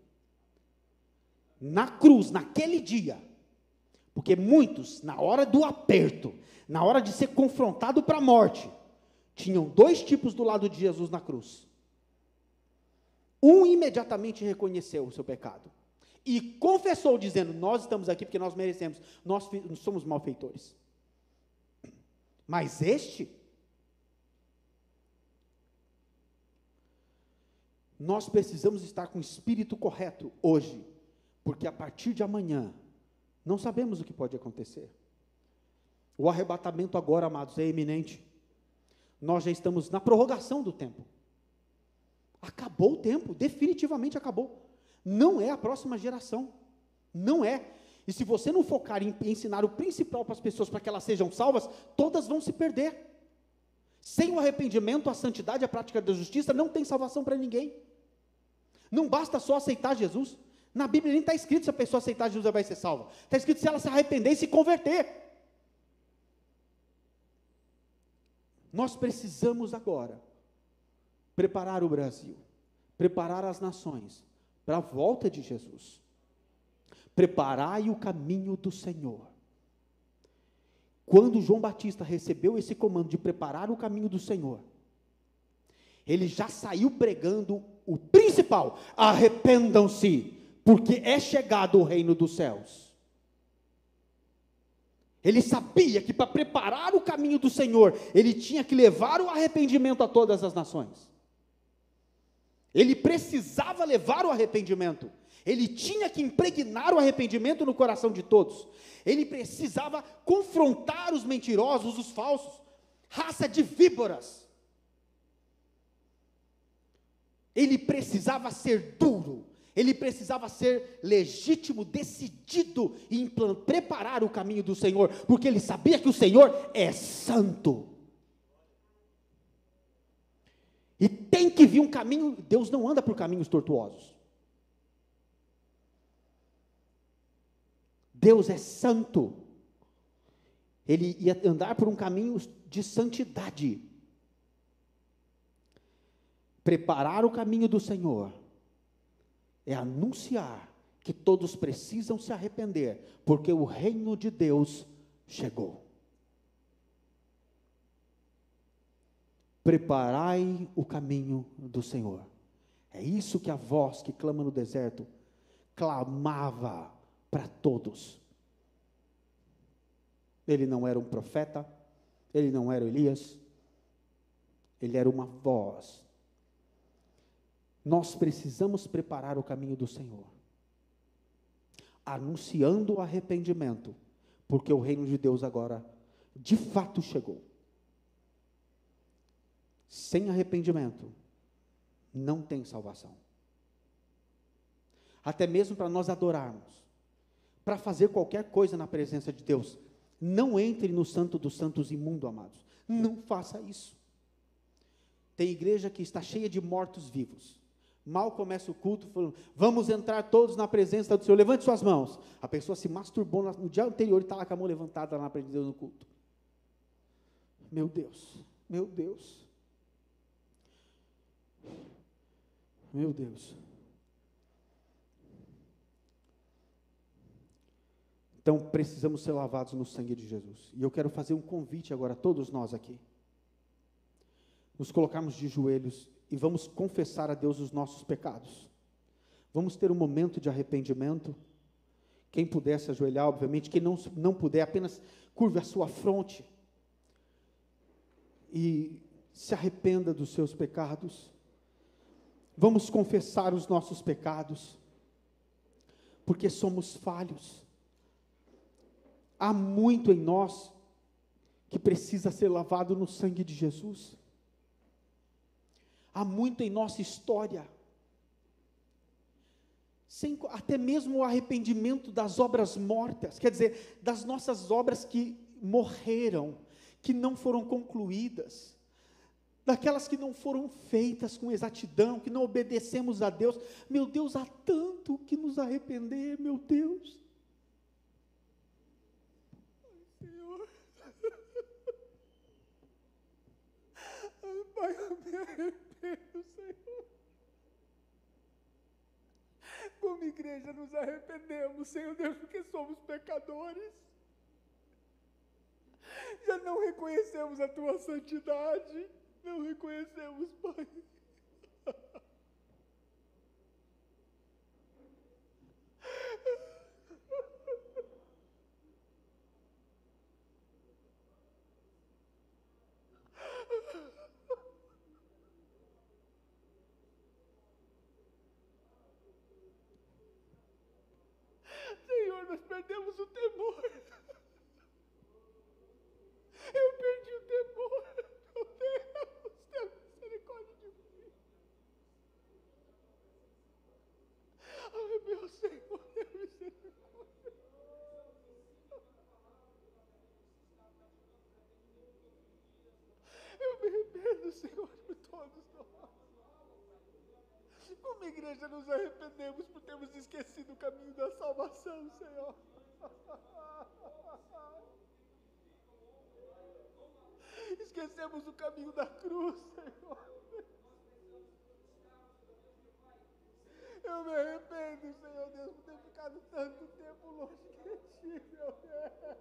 Na cruz, naquele dia, porque muitos, na hora do aperto, na hora de ser confrontado para a morte, tinham dois tipos do lado de Jesus na cruz. Um imediatamente reconheceu o seu pecado e confessou, dizendo: nós estamos aqui porque nós merecemos, nós somos malfeitores. Mas nós precisamos estar com o espírito correto hoje, porque a partir de amanhã, não sabemos o que pode acontecer. O arrebatamento agora, amados, é iminente. Nós já estamos na prorrogação do tempo. Acabou o tempo, definitivamente acabou. Não é a próxima geração, não é. E se você não focar em ensinar o principal para as pessoas, para que elas sejam salvas, todas vão se perder. Sem o arrependimento, a santidade, a prática da justiça, não tem salvação para ninguém. Não basta só aceitar Jesus. Na Bíblia nem está escrito se a pessoa aceitar Jesus, ela vai ser salva. Está escrito se ela se arrepender e se converter. Nós precisamos agora preparar o Brasil, preparar as nações para a volta de Jesus. Preparai o caminho do Senhor. Quando João Batista recebeu esse comando de preparar o caminho do Senhor, ele já saiu pregando o principal: arrependam-se, porque é chegado o reino dos céus. Ele sabia que para preparar o caminho do Senhor, ele tinha que levar o arrependimento a todas as nações. Ele precisava levar o arrependimento. Ele tinha que impregnar o arrependimento no coração de todos. Ele precisava confrontar os mentirosos, os falsos, raça de víboras. Ele precisava ser duro. Ele precisava ser legítimo, decidido em preparar o caminho do Senhor, porque ele sabia que o Senhor é santo. E tem que vir um caminho. Deus não anda por caminhos tortuosos. Deus é santo. Ele ia andar por um caminho de santidade. Preparar o caminho do Senhor é anunciar que todos precisam se arrepender, porque o reino de Deus chegou. Preparai o caminho do Senhor. É isso que a voz que clama no deserto clamava para todos. Ele não era um profeta, ele não era Elias, ele era uma voz. Nós precisamos preparar o caminho do Senhor, anunciando o arrependimento, porque o reino de Deus agora, de fato, chegou. Sem arrependimento, não tem salvação. Até mesmo para nós adorarmos, para fazer qualquer coisa na presença de Deus. Não entre no Santo dos Santos imundo, amados. Não faça isso. Tem igreja que está cheia de mortos-vivos. Mal começa o culto, falando, vamos entrar todos na presença do Senhor, levante suas mãos. A pessoa se masturbou no dia anterior e está lá com a mão levantada lá na presença de Deus no culto. Meu Deus, meu Deus. Meu Deus. Então, precisamos ser lavados no sangue de Jesus. E eu quero fazer um convite agora a todos nós aqui. Nos colocarmos de joelhos e vamos confessar a Deus os nossos pecados. Vamos ter um momento de arrependimento. Quem puder se ajoelhar, obviamente. Quem não puder, apenas curve a sua fronte. E se arrependa dos seus pecados. Vamos confessar os nossos pecados. Porque somos falhos. Há muito em nós que precisa ser lavado no sangue de Jesus. Há muito em nossa história, até mesmo o arrependimento das obras mortas, quer dizer, das nossas obras que morreram, que não foram concluídas, daquelas que não foram feitas com exatidão, que não obedecemos a Deus. Meu Deus, há tanto que nos arrepender, meu Deus. Ai, Pai, eu me arrependo, Senhor. Como igreja nos arrependemos, Senhor Deus, porque somos pecadores. Já não reconhecemos a Tua santidade, não reconhecemos, Pai. Senhor, nós perdemos o temor. Eu perdi o temor. Meu Deus, tenha misericórdia de mim. Ai, meu Senhor, tenha misericórdia. Eu me arrependo, Senhor, por todos nós. Como igreja nos arrependemos por termos esquecido o caminho da salvação, Senhor. Esquecemos o caminho da cruz, Senhor. Eu me arrependo, Senhor Deus, por ter ficado tanto tempo longe de Ti, meu Deus.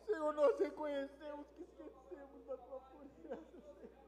Senhor, nós reconhecemos que esquecemos da Tua presença, Senhor.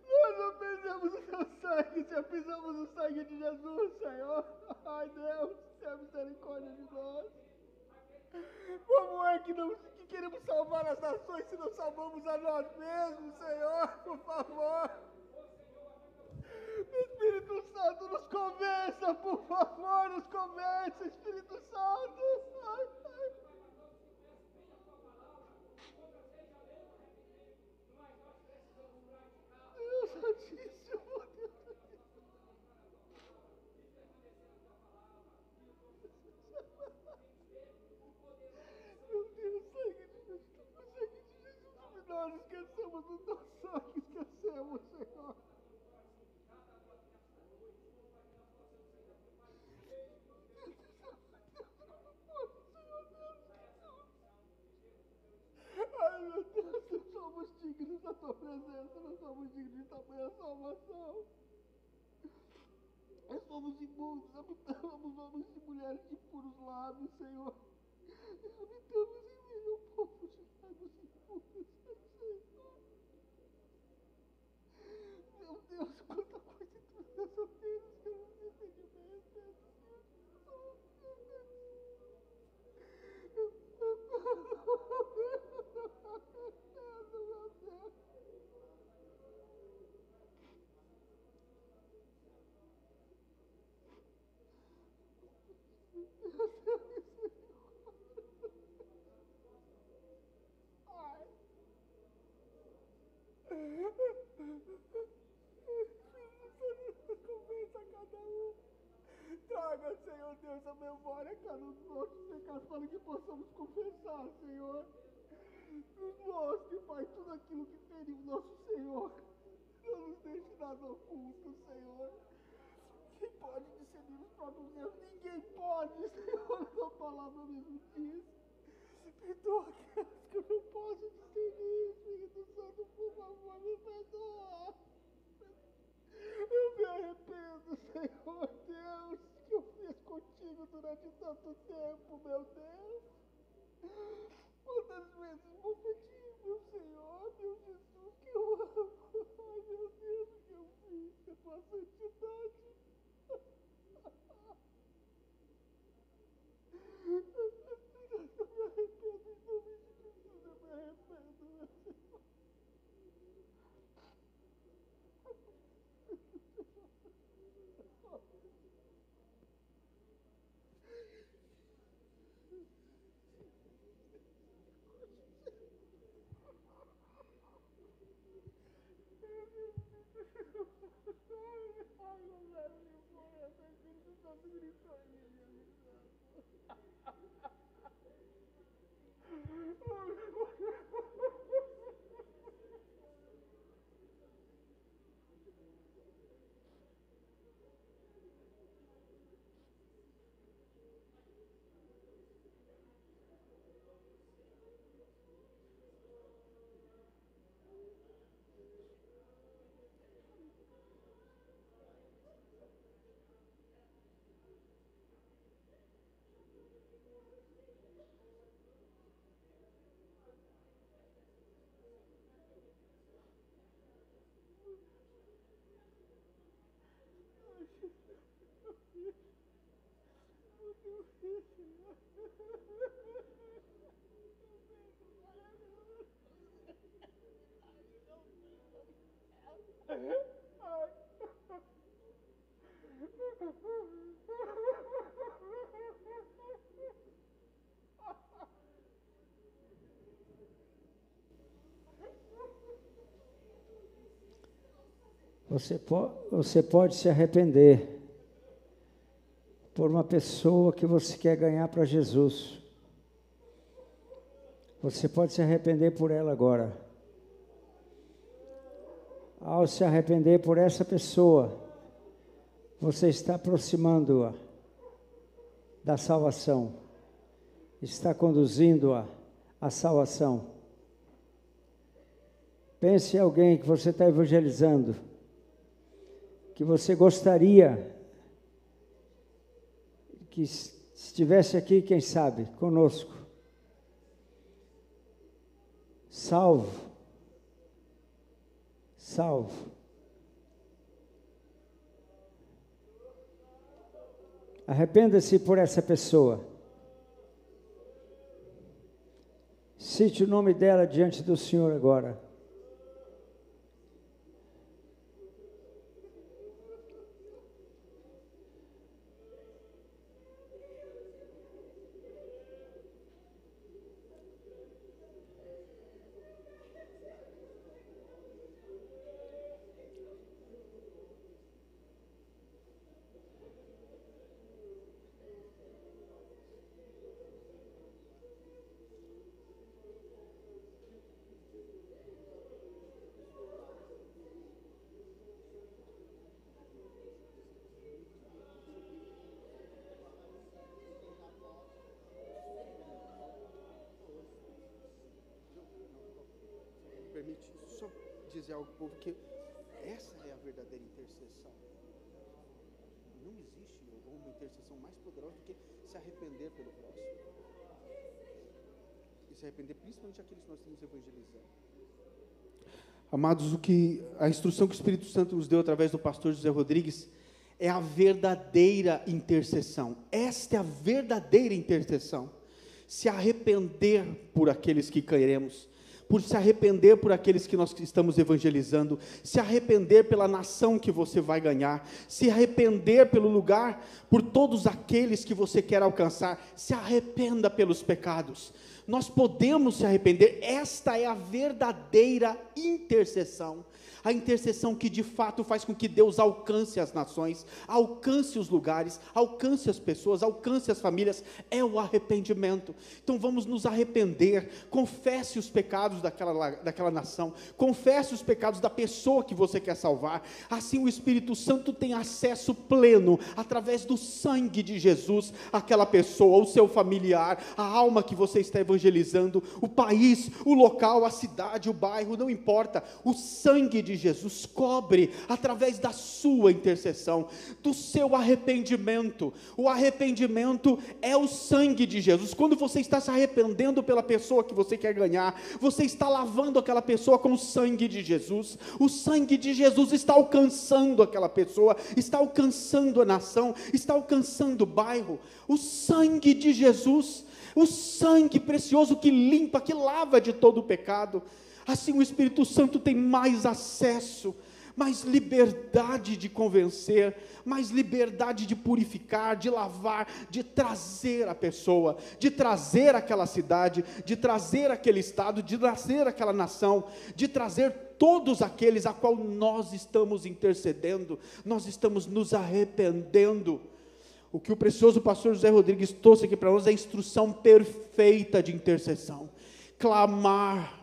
Nós não perdemos o Teu sangue, já pisamos o sangue de Jesus, Senhor. Ai, Deus, tenha misericórdia de nós. Como é que queremos salvar as nações se não salvamos a nós mesmos, Senhor? Por favor. Espírito Santo, nos convença, por favor, nos convença, Espírito Santo. Ai, ai. Deus Santíssimo, Deus Santíssimo. Meu Deus, sangue de Jesus, sangue de Jesus, nós esquecemos do Teu sangue, esquecemos, Senhor. Ai, meu Deus, não somos dignos da Tua presença, não somos dignos de tamanha salvação. É homens imundos, habitamos homens e mulheres de puros lábios, Senhor. Habitamos em meio ao povo de lábios impuros, Senhor. Meu Deus, quanta coisa tu nos ordenas que eu não sei de me arrependo, Senhor. Convença cada um. Traga, Senhor Deus, a memória, cada um dos nossos pecados, para que possamos confessar, Senhor. Nos mostre, Pai, tudo aquilo que feriu nosso Senhor. Não nos deixe nada oculto, Senhor. Quem pode discernir os próprios erros? Ninguém pode, Senhor. A palavra mesmo diz. Perdoa aqueles que eu não posso discernir. Espírito Santo, por favor, me perdoa. Eu me arrependo, Senhor Deus, que eu fiz contigo durante tanto tempo, meu Deus. Quantas vezes bofeti, meu Senhor, meu Jesus, que eu amo. Ai, meu Deus, o que eu fiz com a tua santidade. Eu me arrependo em nome de Jesus, eu me arrependo, meu Senhor. Ai, não leve me embora, Espírito Santo gritou em mim, Você pode se arrepender por uma pessoa que você quer ganhar para Jesus. Você pode se arrepender por ela agora. Ao se arrepender por essa pessoa, você está aproximando-a da salvação. Está conduzindo-a à salvação. Pense em alguém que você está evangelizando, que você gostaria que estivesse aqui, quem sabe, conosco. Salvo. Arrependa-se por essa pessoa. Cite o nome dela diante do Senhor agora. Permite só dizer algo, povo, que essa é a verdadeira intercessão. Não uma intercessão mais poderosa do que se arrepender pelo próximo. E se arrepender principalmente aqueles que nós estamos evangelizando. Amados, a instrução que o Espírito Santo nos deu através do pastor José Rodrigues é a verdadeira intercessão. Esta é a verdadeira intercessão. Se arrepender por aqueles que cairemos, por se arrepender por aqueles que nós estamos evangelizando, se arrepender pela nação que você vai ganhar, se arrepender pelo lugar, por todos aqueles que você quer alcançar, se arrependa pelos pecados. Nós podemos se arrepender. Esta é a verdadeira intercessão. A intercessão que de fato faz com que Deus alcance as nações, alcance os lugares, alcance as pessoas, alcance as famílias, é o arrependimento. Então vamos nos arrepender, confesse os pecados daquela nação, confesse os pecados da pessoa que você quer salvar, assim o Espírito Santo tem acesso pleno, através do sangue de Jesus, àquela pessoa, o seu familiar, a alma que você está evangelizando, o país, o local, a cidade, o bairro, não importa, o sangue de Jesus cobre através da sua intercessão, do seu arrependimento. O arrependimento é o sangue de Jesus. Quando você está se arrependendo pela pessoa que você quer ganhar, você está lavando aquela pessoa com o sangue de Jesus. O sangue de Jesus está alcançando aquela pessoa, está alcançando a nação, está alcançando o bairro. O sangue de Jesus, o sangue precioso que limpa, que lava de todo o pecado. Assim o Espírito Santo tem mais acesso, mais liberdade de convencer, mais liberdade de purificar, de lavar, de trazer a pessoa, de trazer aquela cidade, de trazer aquele estado, de trazer aquela nação, de trazer todos aqueles a qual nós estamos intercedendo, nós estamos nos arrependendo. O que o precioso pastor José Rodrigues trouxe aqui para nós é a instrução perfeita de intercessão. Clamar,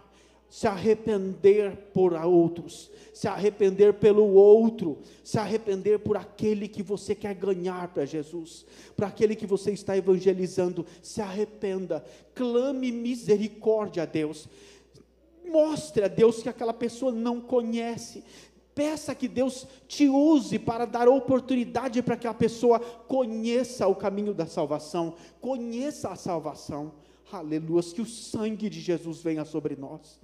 se arrepender por outros, se arrepender pelo outro, se arrepender por aquele que você quer ganhar para Jesus, para aquele que você está evangelizando. Se arrependa, clame misericórdia a Deus, mostre a Deus que aquela pessoa não conhece, peça que Deus te use para dar oportunidade para que a pessoa conheça o caminho da salvação, conheça a salvação. Aleluia, que o sangue de Jesus venha sobre nós.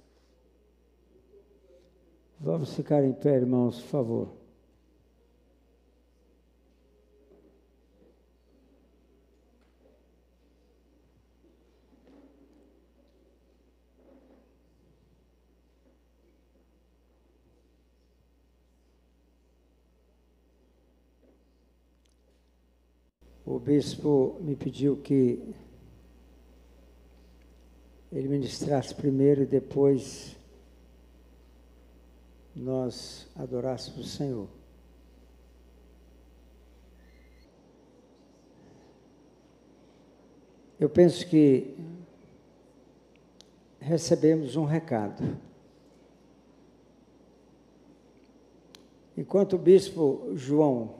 Vamos ficar em pé, irmãos, por favor. O bispo me pediu que ele ministrasse primeiro e depois nós adorássemos o Senhor. Eu penso que recebemos um recado. Enquanto o bispo João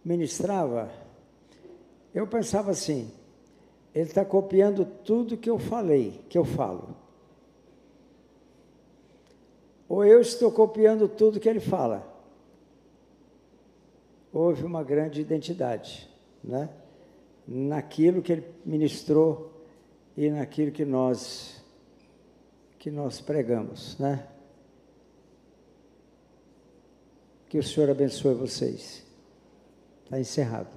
ministrava, eu pensava assim, ele está copiando tudo que eu falei, que eu falo. Ou eu estou copiando tudo que ele fala. Houve uma grande identidade, né? Naquilo que ele ministrou e naquilo que nós pregamos, né? Que o Senhor abençoe vocês. Está encerrado.